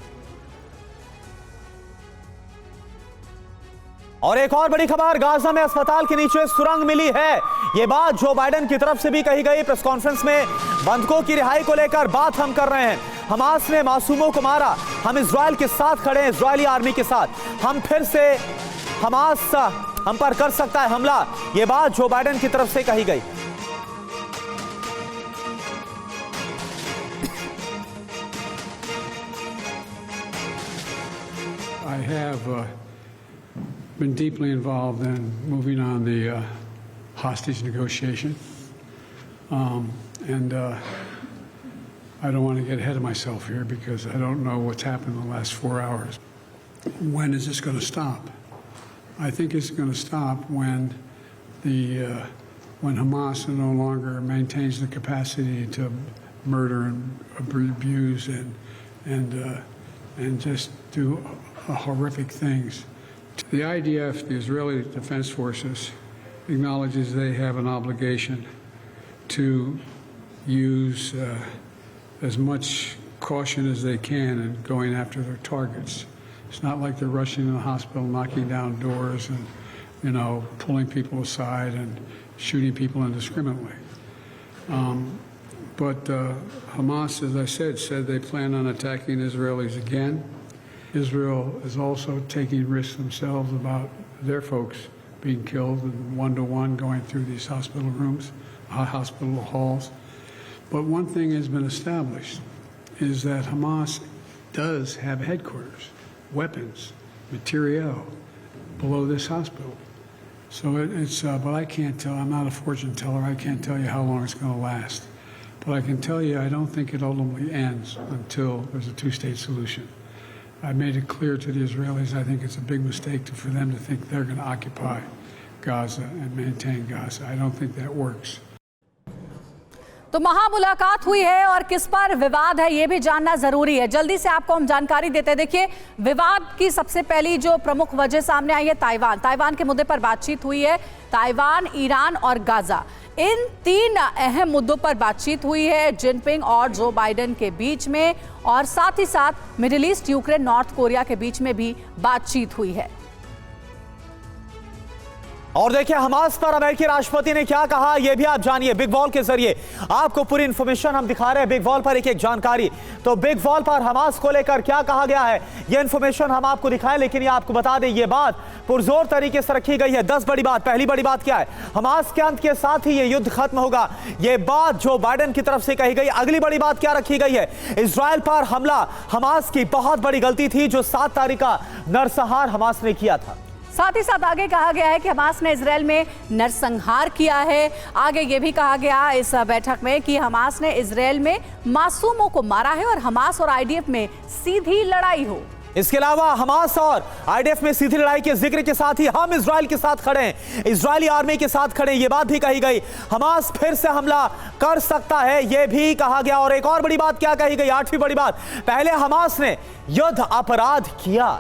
और एक और बड़ी खबर, गाजा में अस्पताल के नीचे सुरंग मिली है। ये बात जो बाइडेन की तरफ से भी कही गई। प्रेस कॉन्फ्रेंस में बंधकों की रिहाई को लेकर बात हम कर रहे हैं। हमास ने मासूमों को मारा, हम इजराइल के साथ खड़े हैं, इजरायली आर्मी के साथ। हम फिर से, हमास हम पर कर सकता है हमला, ये बात जो बाइडेन की तरफ से कही गई। have been deeply involved in moving on the hostage negotiation. And I don't want to get ahead of myself here because I don't know what's happened in the last 4 hours. When is this going to stop? I think it's going to stop when Hamas no longer maintains the capacity to murder and abuse and just do horrific things. The IDF, the Israeli Defense Forces, acknowledges they have an obligation to use as much caution as they can in going after their targets. It's not like they're rushing in the hospital, knocking down doors and, you know, pulling people aside and shooting people indiscriminately. But Hamas, as I said they plan on attacking Israelis again. Israel is also taking risks themselves about their folks being killed and one-to-one going through these hospital rooms, hospital halls. But one thing has been established is that Hamas does have headquarters, weapons, materiel below this hospital. So it's, but I can't tell, I'm not a fortune teller, I can't tell you how long it's going to last. But I can tell you I don't think it ultimately ends until there's a two-state solution. I made it clear to the Israelis I think it's a big mistake for them to think they're going to occupy Gaza and maintain Gaza. I don't think that works. तो महामुलाकात हुई है और किस पर विवाद है ये भी जानना जरूरी है। जल्दी से आपको हम जानकारी देते हैं। देखिए, विवाद की सबसे पहली जो प्रमुख वजह सामने आई है ताइवान के मुद्दे पर बातचीत हुई है। ताइवान, ईरान और गाजा, इन 3 अहम मुद्दों पर बातचीत हुई है जिनपिंग और जो बाइडेन के बीच में, और साथ ही साथ middle east, Ukraine, north Korea के बीच में भी बातचीत हुई है। और देखिए, हमास पर अमेरिकी राष्ट्रपति ने क्या कहा यह भी आप जानिए। बिग वॉल के जरिए आपको पूरी इंफॉर्मेशन हम दिखा रहे हैं। बिग वॉल पर एक जानकारी, तो बिग वॉल पर हमास को लेकर क्या कहा गया है यह इंफॉर्मेशन हम आपको दिखाएं। लेकिन ये आपको बता दें, यह बात पुरजोर तरीके से रखी गई है। 10 बड़ी बात। पहली बड़ी बात क्या है? हमास के अंत के साथ ही यह युद्ध खत्म होगा, यह बात जो बाइडेन की तरफ से कही गई। अगली बड़ी बात क्या रखी गई है? इजराइल पर हमला हमास की बहुत बड़ी गलती थी जो 7 तारीख का नरसंहार हमास ने किया था। साथ ही साथ आगे कहा गया है कि हमास ने इजराइल में नरसंहार किया है। आगे ये भी कहा गया इस बैठक में कि हमास ने इजराइल में मासूमों को मारा है और हमास और आईडीएफ में सीधी लड़ाई हो। इसके अलावा हमास और आईडीएफ में सीधी लड़ाई के जिक्र के साथ ही हम इजराइल के साथ खड़े हैं, इजरायली आर्मी के साथ खड़े हैं, यह बात भी कही गई। हमास फिर से हमला कर सकता है, यह भी कहा गया। और एक और बड़ी बात क्या कही गई? 8वीं बड़ी बात, पहले हमास ने युद्ध अपराध किया।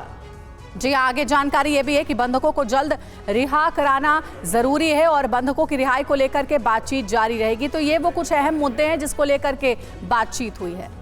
जी, आगे जानकारी यह भी है कि बंधकों को जल्द रिहा कराना जरूरी है और बंधकों की रिहाई को लेकर के बातचीत जारी रहेगी। तो ये वो कुछ अहम मुद्दे हैं जिसको लेकर के बातचीत हुई है।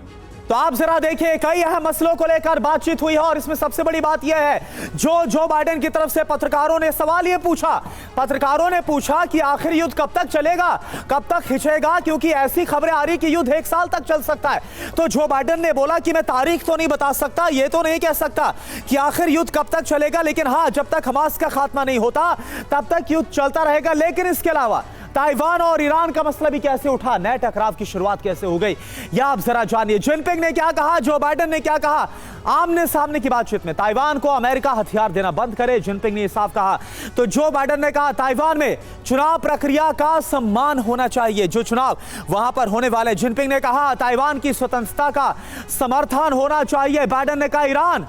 तो आप जरा देखिए, कई अहम मसलों को लेकर बातचीत हुई है और इसमें सबसे बड़ी बात यह है, जो बाइडेन की तरफ से पत्रकारों ने सवाल यह पूछा, पत्रकारों ने पूछा कि आखिर युद्ध कब तक चलेगा, कब तक खिंचेगा, क्योंकि ऐसी खबरें आ रही कि युद्ध 1 साल तक चल सकता है। तो जो बाइडेन ने बोला कि मैं तारीख तो नहीं बता सकता, ये तो नहीं कह सकता कि आखिर युद्ध कब तक चलेगा, लेकिन हाँ, जब तक हमास का खात्मा नहीं होता तब तक युद्ध चलता रहेगा। लेकिन इसके अलावा ताइवान और ईरान का मसला भी कैसे उठा, नए टकराव की शुरुआत कैसे हो गई, यह आप जरा जानिए। जिनपिंग ने क्या कहा, जो बाइडेन ने क्या कहा आमने सामने की बातचीत में? ताइवान को अमेरिका हथियार देना बंद करे, जिनपिंग ने साफ कहा। तो जो बाइडेन ने कहा ताइवान में चुनाव प्रक्रिया का सम्मान होना चाहिए, जो चुनाव वहां पर होने वाले। जिनपिंग ने कहा ताइवान की स्वतंत्रता का समर्थन होना चाहिए। बाइडेन ने कहा ईरान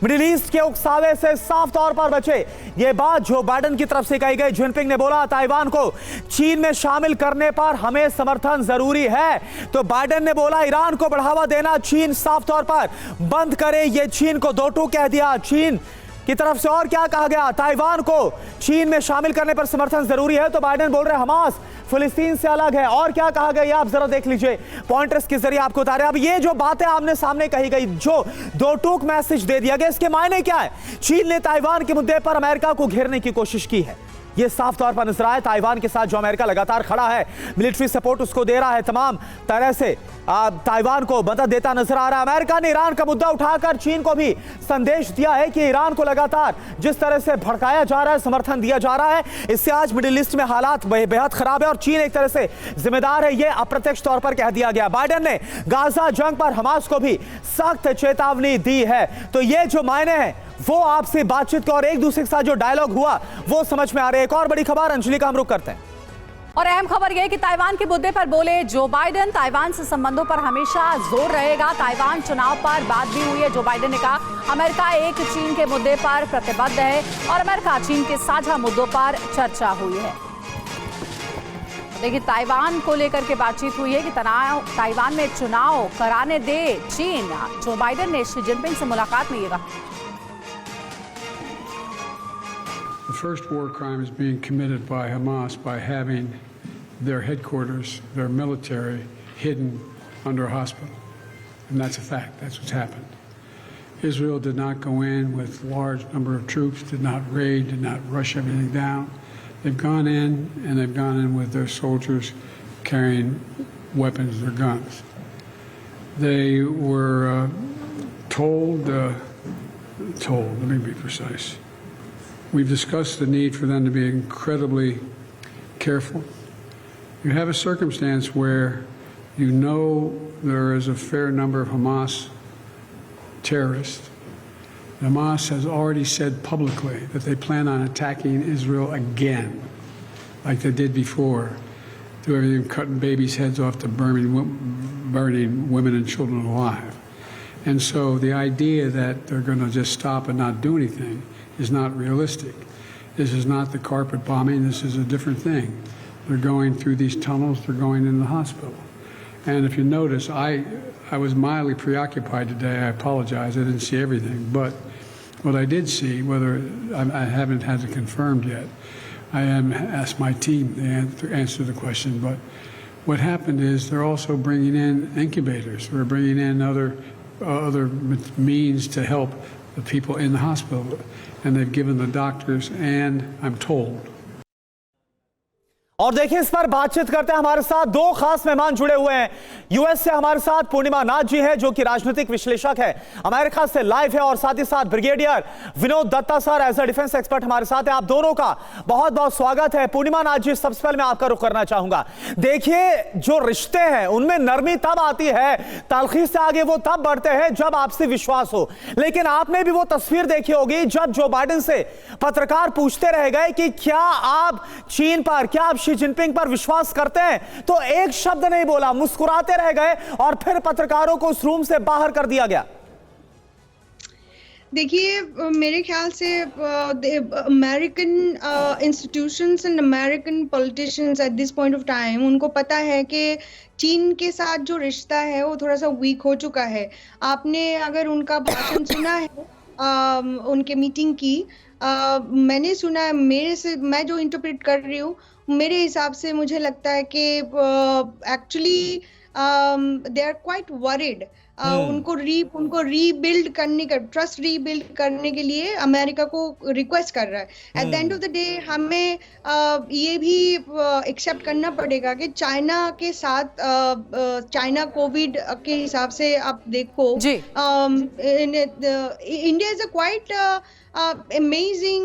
मिडिल ईस्ट के उकसावे से साफ तौर पर बचे, यह बात जो बाइडेन की तरफ से कही गई। जिनपिंग ने बोला ताइवान को चीन में शामिल करने पर हमें समर्थन जरूरी है। तो बाइडेन ने बोला ईरान को बढ़ावा देना चीन साफ तौर पर बंद करे, यह चीन को दो टूक कह दिया चीन की तरफ से। और क्या कहा गया? ताइवान को चीन में शामिल करने पर समर्थन जरूरी है। तो बाइडेन बोल रहे हमास फिलिस्तीन से अलग है। और क्या कहा गया आप जरा देख लीजिए, पॉइंटर्स के जरिए आपको बता रहे हैं। अब ये जो बातें आमने सामने कही गई, जो दो टूक मैसेज दे दिया गया, इसके मायने क्या है? चीन ने ताइवान के मुद्दे पर अमेरिका को घेरने की कोशिश की है, यह साफ तौर पर नजर आया। ताइवान के साथ जो अमेरिका लगातार खड़ा है, मिलिट्री सपोर्ट उसको दे रहा है, तमाम तरह से ताइवान को मदद देता नजर आ रहा है। अमेरिका ने ईरान का मुद्दा उठाकर चीन को भी संदेश दिया है कि ईरान को लगातार जिस तरह से भड़काया जा रहा है, समर्थन दिया जा रहा है, इससे आज मिडिल ईस्ट में हालात बेहद खराब है और चीन एक तरह से जिम्मेदार है, यह अप्रत्यक्ष तौर पर कह दिया गया। बाइडेन ने गाजा जंग पर हमास को भी सख्त चेतावनी दी है। तो ये जो मायने हैं वो आपसे बातचीत का और एक दूसरे के साथ जो डायलॉग हुआ वो समझ में आ रहा है। एक और बड़ी खबर अंजलि का हम रुख करते हैं। और अहम खबर यह कि ताइवान के मुद्दे पर बोले जो बाइडेन, ताइवान से संबंधों पर हमेशा जोर रहेगा। ताइवान चुनाव पर बात भी हुई है। जो बाइडेन ने कहा अमेरिका एक चीन के मुद्दे पर प्रतिबद्ध है और अमेरिका चीन के साझा मुद्दों पर चर्चा हुई है। देखिए, ताइवान को लेकर के बातचीत हुई है कि ताइवान में चुनाव कराने दे चीन। जो बाइडेन ने शी जिनपिंग से मुलाकात में ये कहा। The first war crime is being committed by Hamas by having their headquarters, their military, hidden under a hospital. And that's a fact. That's what's happened. Israel did not go in with a large number of troops, did not raid, did not rush everything down. They've gone in, and they've gone in with their soldiers carrying weapons, their guns. They were told, let me be precise. We've discussed the need for them to be incredibly careful. You have a circumstance where you know there is a fair number of Hamas terrorists. Hamas has already said publicly that they plan on attacking Israel again, like they did before, do everything cutting babies' heads off to burning women and children alive. And so the idea that they're going to just stop and not do anything is not realistic. This is not the carpet bombing. This is a different thing. They're going through these tunnels. They're going in the hospital. And if you notice, I was mildly preoccupied today. I apologize. I didn't see everything. But what I did see, whether I haven't had it confirmed yet, I am asked my team to answer the question. But what happened is they're also bringing in incubators. We're bringing in other means to help the people in the hospital, and they've given the doctors, and I'm told, और देखिए, इस पर बातचीत करते हैं हमारे साथ दो खास मेहमान जुड़े हुए हैं। यूएस से हमारे साथ पूर्णिमा नाथ जी है जो कि राजनीतिक विश्लेषक है, अमेरिका से लाइव है, और साथ ही साथ brigadier Vinod Datta sir as a defence expert हमारे साथ है। आप दोनों का बहुत बहुत स्वागत है। पूर्णिमा नाथ जी, सबसे पहले मैं आपका रुख करना चाहूंगा। देखिए, जो रिश्ते हैं उनमें नरमी तब आती है, तलखी से आगे वो तब बढ़ते हैं जब आपसे विश्वास हो। लेकिन आपने भी वो तस्वीर देखी होगी जब जो बाइडेन से पत्रकार पूछते रह गए कि क्या आप चीन पर, क्या आप शी जिनपिंग पर विश्वास करते हैं, तो एक शब्द नहीं बोला, मुस्कुराते रह गए और फिर पत्रकारों को उस रूम से बाहर कर दिया गया। देखिए, मेरे ख्याल से American institutions and American politicians at this point of time, उनको पता है कि चीन के साथ जो रिश्ता है वो थोड़ा सा वीक हो चुका है। आपने अगर उनका भाषण सुना है, उनके मीटिंग की, मैंने सुना है, मेरे से मैं जो इंटरप्रेट कर रही हूँ, मेरे हिसाब से मुझे लगता है कि actually they are quite worried. उनको रीबिल्ड करने का, ट्रस्ट रीबिल्ड करने के लिए अमेरिका को रिक्वेस्ट कर रहा है। At the end of the day हमें ये भी एक्सेप्ट करना पड़ेगा कि चाइना के साथ, चाइना कोविड के हिसाब से आप देखो, India is a quite amazing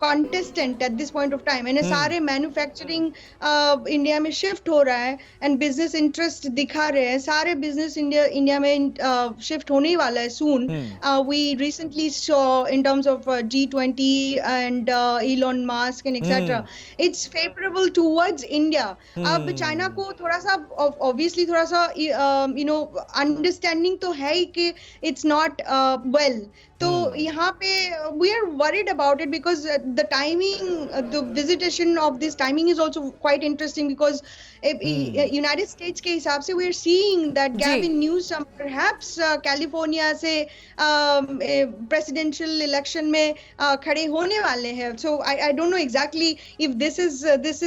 contestant at this point of time, and सारे मैन्युफैक्चरिंग इंडिया में शिफ्ट हो रहा है एंड बिजनेस इंटरेस्ट दिखा रहे हैं। सारे बिजनेस इंडिया में शिफ्ट होने वाला है soon. We recently saw in terms of G20 and Elon Musk and etcetera, it's favourable towards India. अब चाइना को थोड़ा सा ऑब्वियसली थोड़ा सा अंडरस्टैंडिंग तो है ही कि इट्स नॉट वेल। तो यहाँ पे we are worried about it because the timing, the visitation of this timing is also quite interesting because United States के हिसाब से we are seeing that Gavin Newsom perhaps California से presidential election में खड़े होने वाले हैं। So I don't know exactly if this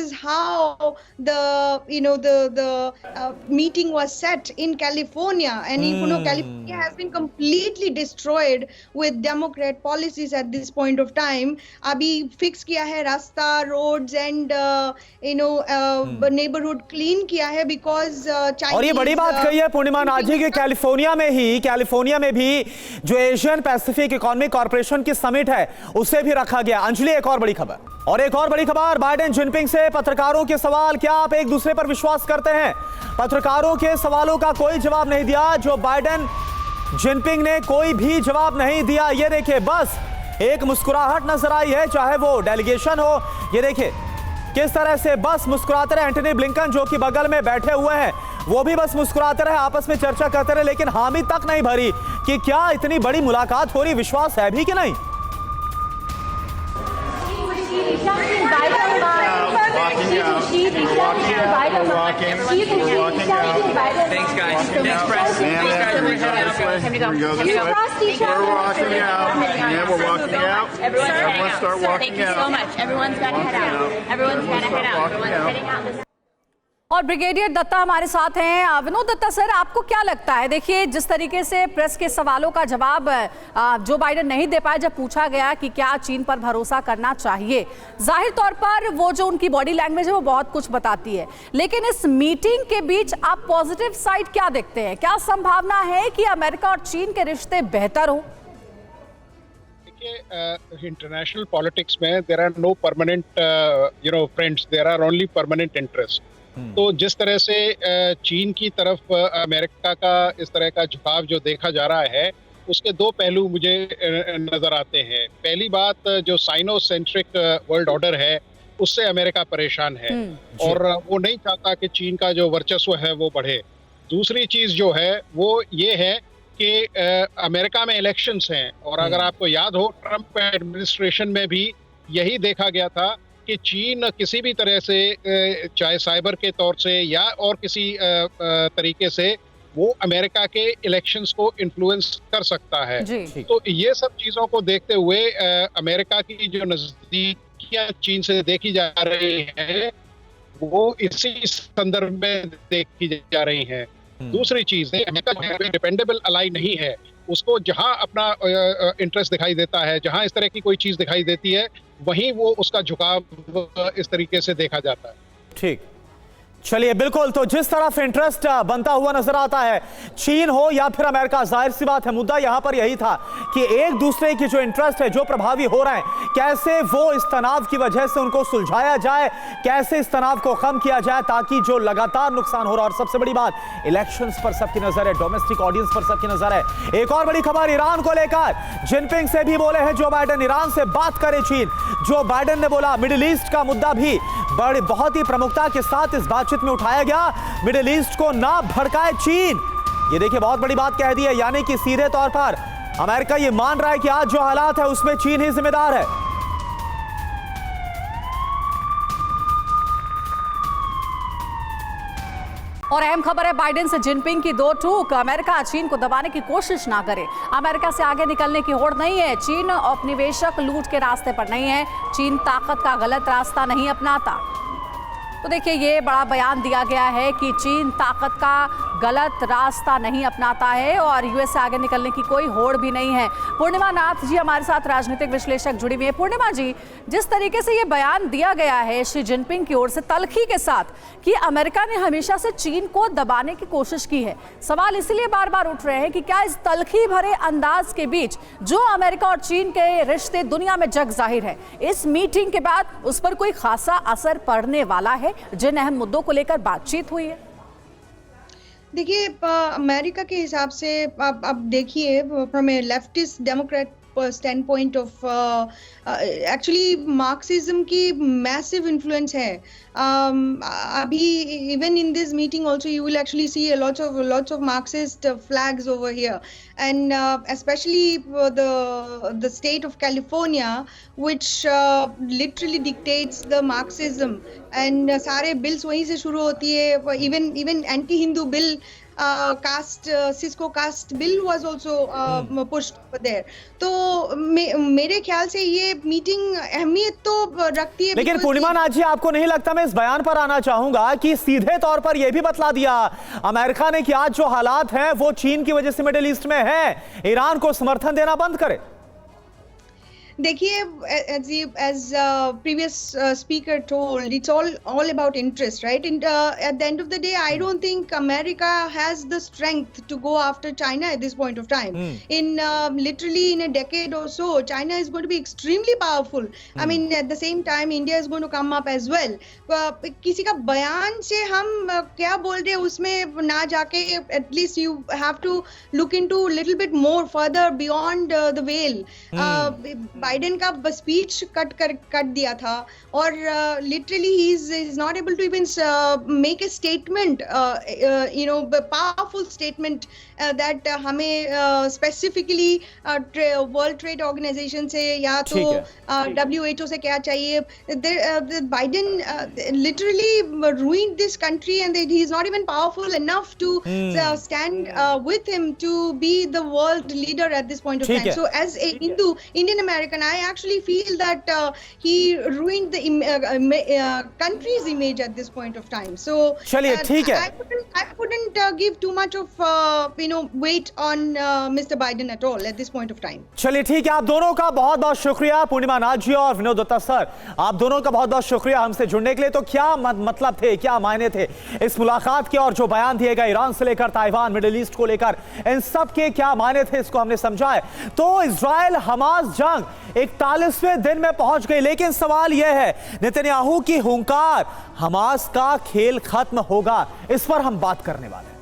is how the meeting was set in California, and California has been completely destroyed with Democrat policies at this point of time. अभी fix किया है रास्ता, roads and neighbourhood clean किया है because और ये बड़ी बात कही है पूर्णिमा नाथ जी कि कैलिफोर्निया में भी जो एशियन पैसिफिक इकोनॉमिक कॉर्पोरेशन की समिट है उसे भी रखा गया। अंजलि, एक और बड़ी खबर, बाइडेन जिनपिंग से पत्रकारों के सवाल, क्या आप एक दूसरे पर विश्वास करते हैं? पत्रकारों के सवालों का कोई जवाब नहीं दिया जो बाइडेन जिनपिंग ने, कोई भी जवाब नहीं दिया। ये देखिए, बस एक मुस्कुराहट नजर आई है, चाहे वो डेलीगेशन हो। ये देखिए किस तरह से बस मुस्कुराते रहे। एंटनी ब्लिंकन जो कि बगल में बैठे हुए हैं वो भी बस मुस्कुराते रहे, आपस में चर्चा करते रहे, लेकिन हामी तक नहीं भरी कि क्या इतनी बड़ी मुलाकात हो रही, विश्वास है भी कि नहीं। और ब्रिगेडियर दत्ता हमारे साथ हैं। विनोद दत्ता सर, आपको क्या लगता है, देखिए जिस तरीके से प्रेस के सवालों का जवाब जो बाइडेन नहीं दे पाए जब पूछा गया कि क्या चीन पर भरोसा करना चाहिए, जाहिर तौर पर वो जो उनकी बॉडी लैंग्वेज है वो बहुत कुछ बताती है, लेकिन इस मीटिंग के बीच आप पॉजिटिव साइड क्या देखते हैं? क्या संभावना है कि अमेरिका और चीन के रिश्ते बेहतर हो? इंटरनेशनल पॉलिटिक्स में there are no permanent friends, there are only permanent interest. तो जिस तरह से चीन की तरफ अमेरिका का इस तरह का झुकाव जो देखा जा रहा है, उसके दो पहलू मुझे नजर आते हैं। पहली बात, जो साइनो-सेंट्रिक वर्ल्ड ऑर्डर है उससे अमेरिका परेशान है और वो नहीं चाहता कि चीन का जो वर्चस्व है वो बढ़े। दूसरी चीज जो है वो ये है कि अमेरिका में इलेक्शंस हैं और अगर आपको याद हो, ट्रंप एडमिनिस्ट्रेशन में भी यही देखा गया था कि चीन किसी भी तरह से, चाहे साइबर के तौर से या और किसी तरीके से, वो अमेरिका के इलेक्शंस को इन्फ्लुएंस कर सकता है। तो ये सब चीजों को देखते हुए अमेरिका की जो नजदीकियां चीन से देखी जा रही है वो इसी संदर्भ में देखी जा रही हैं। दूसरी चीज, डिपेंडेबल अलाई नहीं है, उसको जहां अपना इंटरेस्ट दिखाई देता है, जहां इस तरह की कोई चीज दिखाई देती है, वहीं वो उसका झुकाव इस तरीके से देखा जाता है। ठीक, चलिए बिल्कुल। तो जिस तरफ इंटरेस्ट बनता हुआ नजर आता है, चीन हो या फिर अमेरिका, जाहिर सी बात है मुद्दा यहां पर यही था कि एक दूसरे की जो इंटरेस्ट है, जो प्रभावी हो रहे हैं, कैसे वो इस तनाव की वजह से उनको सुलझाया जाए, कैसे इस तनाव को कम किया जाए ताकि जो लगातार नुकसान हो रहा है। और सबसे बड़ी बात, इलेक्शंस पर सबकी नजर है, डोमेस्टिक ऑडियंस पर सबकी नजर है। एक और बड़ी खबर ईरान को लेकर, जिनपिंग से भी बोले हैं जो बाइडेन, ईरान से बात करे चीन। जो बाइडेन ने बोला, मिडिल ईस्ट का मुद्दा भी बहुत ही प्रमुखता के साथ इस बातचीत में उठाया गया। मिडिल ईस्ट को ना भड़काए चीन, ये देखिए बहुत बड़ी बात कह दी है, यानी कि सीधे तौर पर अमेरिका ये मान रहा है कि आज जो हालात है उसमें चीन ही जिम्मेदार है। और अहम खबर है बाइडेन से जिनपिंग की दो टूक, अमेरिका चीन को दबाने की कोशिश ना करे, अमेरिका से आगे निकलने की होड़ नहीं है, चीन औपनिवेशक लूट के रास्ते पर नहीं है, चीन ताकत का गलत रास्ता नहीं अपनाता। तो देखिए ये बड़ा बयान दिया गया है कि चीन ताकत का गलत रास्ता नहीं अपनाता है और यूएस से आगे निकलने की कोई होड़ भी नहीं है। पूर्णिमा नाथ जी हमारे साथ राजनीतिक विश्लेषक जुड़ी हुई है। पूर्णिमा जी, जिस तरीके से ये बयान दिया गया है शी जिनपिंग की ओर से तलखी के साथ कि अमेरिका ने हमेशा से चीन को दबाने की कोशिश की है, सवाल इसलिए बार बार उठ रहे हैं कि क्या इस तलखी भरे अंदाज के बीच जो अमेरिका और चीन के रिश्ते दुनिया में जग जाहिर है, इस मीटिंग के बाद उस पर कोई खासा असर पड़ने वाला है जिन अहम मुद्दों को लेकर बातचीत हुई है? देखिए, अमेरिका के हिसाब से आप देखिए, from A leftist Democrat standpoint of actually Marxism की massive influence है। अभी even in this meeting also you will actually see lots of Marxist flags over here, and especially the state of California which literally dictates the Marxism, and सारे bills वहीं से शुरू होती है। even anti-Hindu bill, Cisco caste bill was also pushed over there। तो मेरे ख्याल से ये मीटिंग अहमियत तो रखती है। लेकिन पूर्णिमा नाथ जी, आपको नहीं लगता, मैं इस बयान पर आना चाहूंगा कि सीधे तौर पर यह भी बतला दिया अमेरिका ने कि आज जो हालात हैं वो चीन की वजह से मिडिल ईस्ट में है, ईरान को समर्थन देना बंद करे? देखिए, as previous speaker told, it's all about interest, right? And at the end of the day, I don't think America has the strength to go after China at this point of time. In literally in a decade or so, China is going to be extremely powerful. I mean, at the same time, India is going to come up as well. किसी का बयान से हम क्या बोल रहे हैं उसमें ना जाके, at least you have to look into a little bit more further beyond the veil. Biden का स्पीच कट दिया था और लिटरली ही is not able to even make a statement, you know, powerful statement that हमें specifically world trade organisation से या तो WHO से क्या चाहिए. Biden literally ruined this country and he is not even powerful enough to stand with him to be the world leader at this point of time. So as a Indian American, I actually feel that he ruined the country's image at this point of time. So I couldn't give too much of weight on Mr. Biden at all at this point of time. चलिए ठीक है, आप दोनों का बहुत बहुत शुक्रिया, पूर्णिमा नाथ जी और विनोद दत्ता सर, आप दोनों का बहुत बहुत शुक्रिया हमसे जुड़ने के लिए. तो क्या मतलब थे, क्या मायने थे इस मुलाकात के और जो बयान दिए गए ईरान से लेकर ताइवान, मिडिल ईस्ट को लेकर, इन सब के क्या मायने थे, इसको हमने समझा है. तो इजराइल हमास जंग 41वें दिन में पहुंच गई, लेकिन सवाल यह है, नेतन्याहू की हुंकार, हमास का खेल खत्म होगा, इस पर हम बात करने वाले हैं.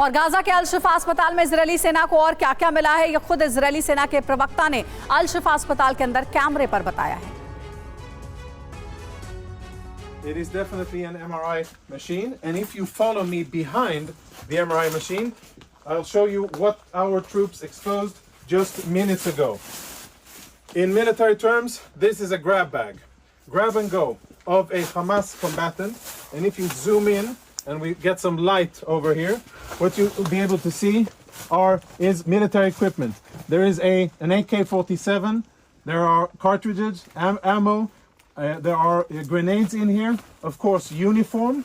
और गाजा के अल शिफा अस्पताल में इजरायली सेना को और क्या क्या मिला है, ये खुद इजरायली सेना के प्रवक्ता ने अल शिफा अस्पताल के अंदर कैमरे पर बताया है. It is definitely an MRI machine, and if you follow me behind the MRI machine, I'll show you what our troops exposed just minutes ago. In military terms, this is a grab bag, grab and go of a Hamas combatant, and if you zoom in and we get some light over here, what you will be able to see is military equipment. There is an AK-47, there are cartridges, ammo, there are grenades in here, of course uniform,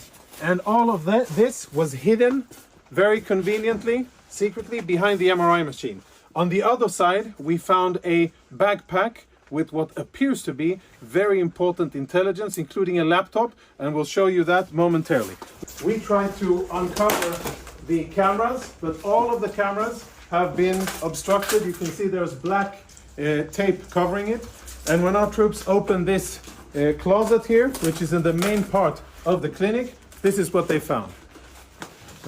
and all of this was hidden very conveniently, secretly behind the MRI machine. On the other side, we found a backpack with what appears to be very important intelligence, including a laptop, and we'll show you that momentarily. We tried to uncover the cameras, but all of the cameras have been obstructed. You can see there's black tape covering it. And when our troops opened this closet here, which is in the main part of the clinic, this is what they found.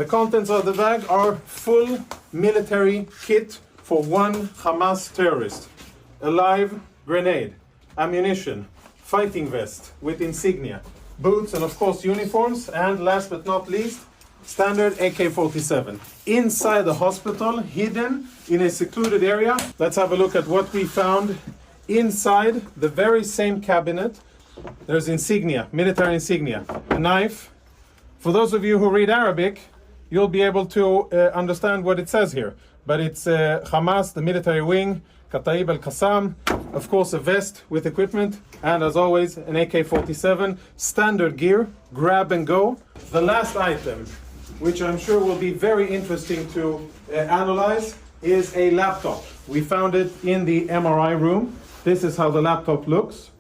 The contents of the bag are full military kit for one Hamas terrorist. A live grenade, ammunition, fighting vest with insignia, boots, and of course uniforms, and last but not least, standard AK-47. Inside the hospital, hidden in a secluded area, let's have a look at what we found inside the very same cabinet. There's insignia, military insignia, a knife. For those of you who read Arabic, you'll be able to understand what it says here. But it's Hamas, the military wing, Kataib al-Qassam, of course a vest with equipment, and as always an AK-47, standard gear, grab and go. The last item, which I'm sure will be very interesting to analyze, is a laptop. We found it in the MRI room. This is how the laptop looks.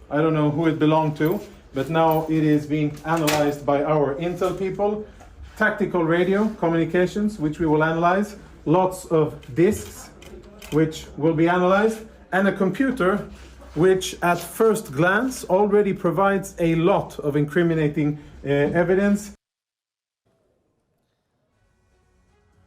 I don't know who it belonged to, but now it is being analyzed by our intel people. Tactical radio communications, which we will analyze. Lots of disks, which will be analyzed, and a computer which at first glance already provides a lot of incriminating evidence.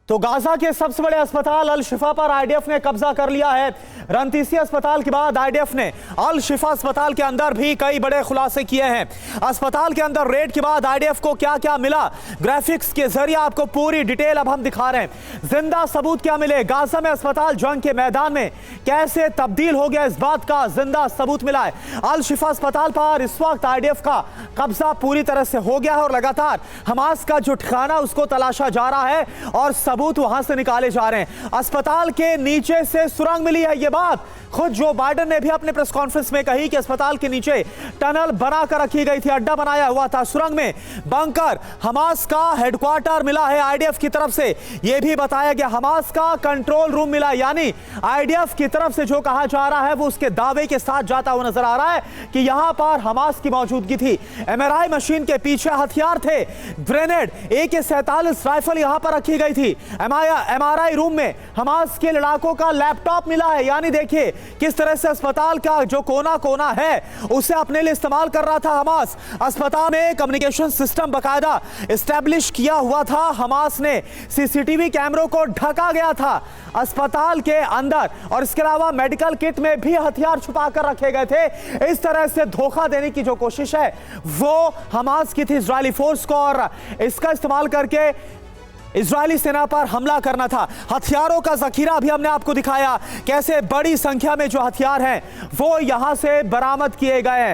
तो Gaza के सबसे बड़े अस्पताल अल शिफा पर IDF ने कब्जा कर लिया है. रंतीसी अस्पताल के बाद आईडीएफ ने अल शिफा अस्पताल के अंदर भी कई बड़े खुलासे किए हैं. अस्पताल के अंदर रेड के बाद आईडीएफ को क्या क्या मिला, ग्राफिक्स के जरिए आपको पूरी डिटेल अब हम दिखा रहे हैं. जिंदा सबूत क्या मिले, गाजा में अस्पताल जंग के मैदान में कैसे तब्दील हो गया, इस बात का जिंदा सबूत मिला है. अल शिफा अस्पताल पर इस वक्त आईडीएफ का कब्जा पूरी तरह से हो गया है और लगातार हमास का जो ठिकाना उसको तलाशा जा रहा है और सबूत वहां से निकाले जा रहे हैं। अस्पताल के नीचे से सुरंग मिली है, यह बात खुद जो बाइडेन ने भी अपने प्रेस कॉन्फ्रेंस में कही कि अस्पताल के नीचे टनल बनाकर रखी गई थी, अड्डा बनाया हुआ था, सुरंग में बंकर हमास का हेडक्वार्टर मिला है आईडीएफ की तरफ से। यह भी बताया गया हमास का कंट्रोल रूम मिला, यानी आईडीएफ की तरफ से जो कहा जा रहा है वो उसके दावे के साथ जाता हुआ नजर आ रहा है कि यहां पर हमास की मौजूदगी थी। एमआरआई मशीन के पीछे हथियार थे, ग्रेनेड, AK-47 राइफल यहां पर रखी गई थी। एमआरआई रूम में हमास के लड़ाकों का लैपटॉप मिला है, यानी देखिए किस तरह से अस्पताल का जो कोना कोना है उसे अपने लिए इस्तेमाल कर रहा था हमास। अस्पताल में कम्युनिकेशन सिस्टम बकायदा एस्टैब्लिश किया हुआ था हमास ने, सीसीटीवी कैमरों को ढका गया था अस्पताल के अंदर, और इसके अलावा मेडिकल किट में भी हथियार छुपा कर रखे गए थे। इस तरह से धोखा देने की जो कोशिश है वो हमास की थी इजरायली फोर्स को, और इसका इस्तेमाल करके इजरायली सेना पर हमला करना था। हथियारों का जखीरा भी हमने आपको दिखाया, कैसे बड़ी संख्या में जो हथियार हैं वो यहां से बरामद किए गए हैं।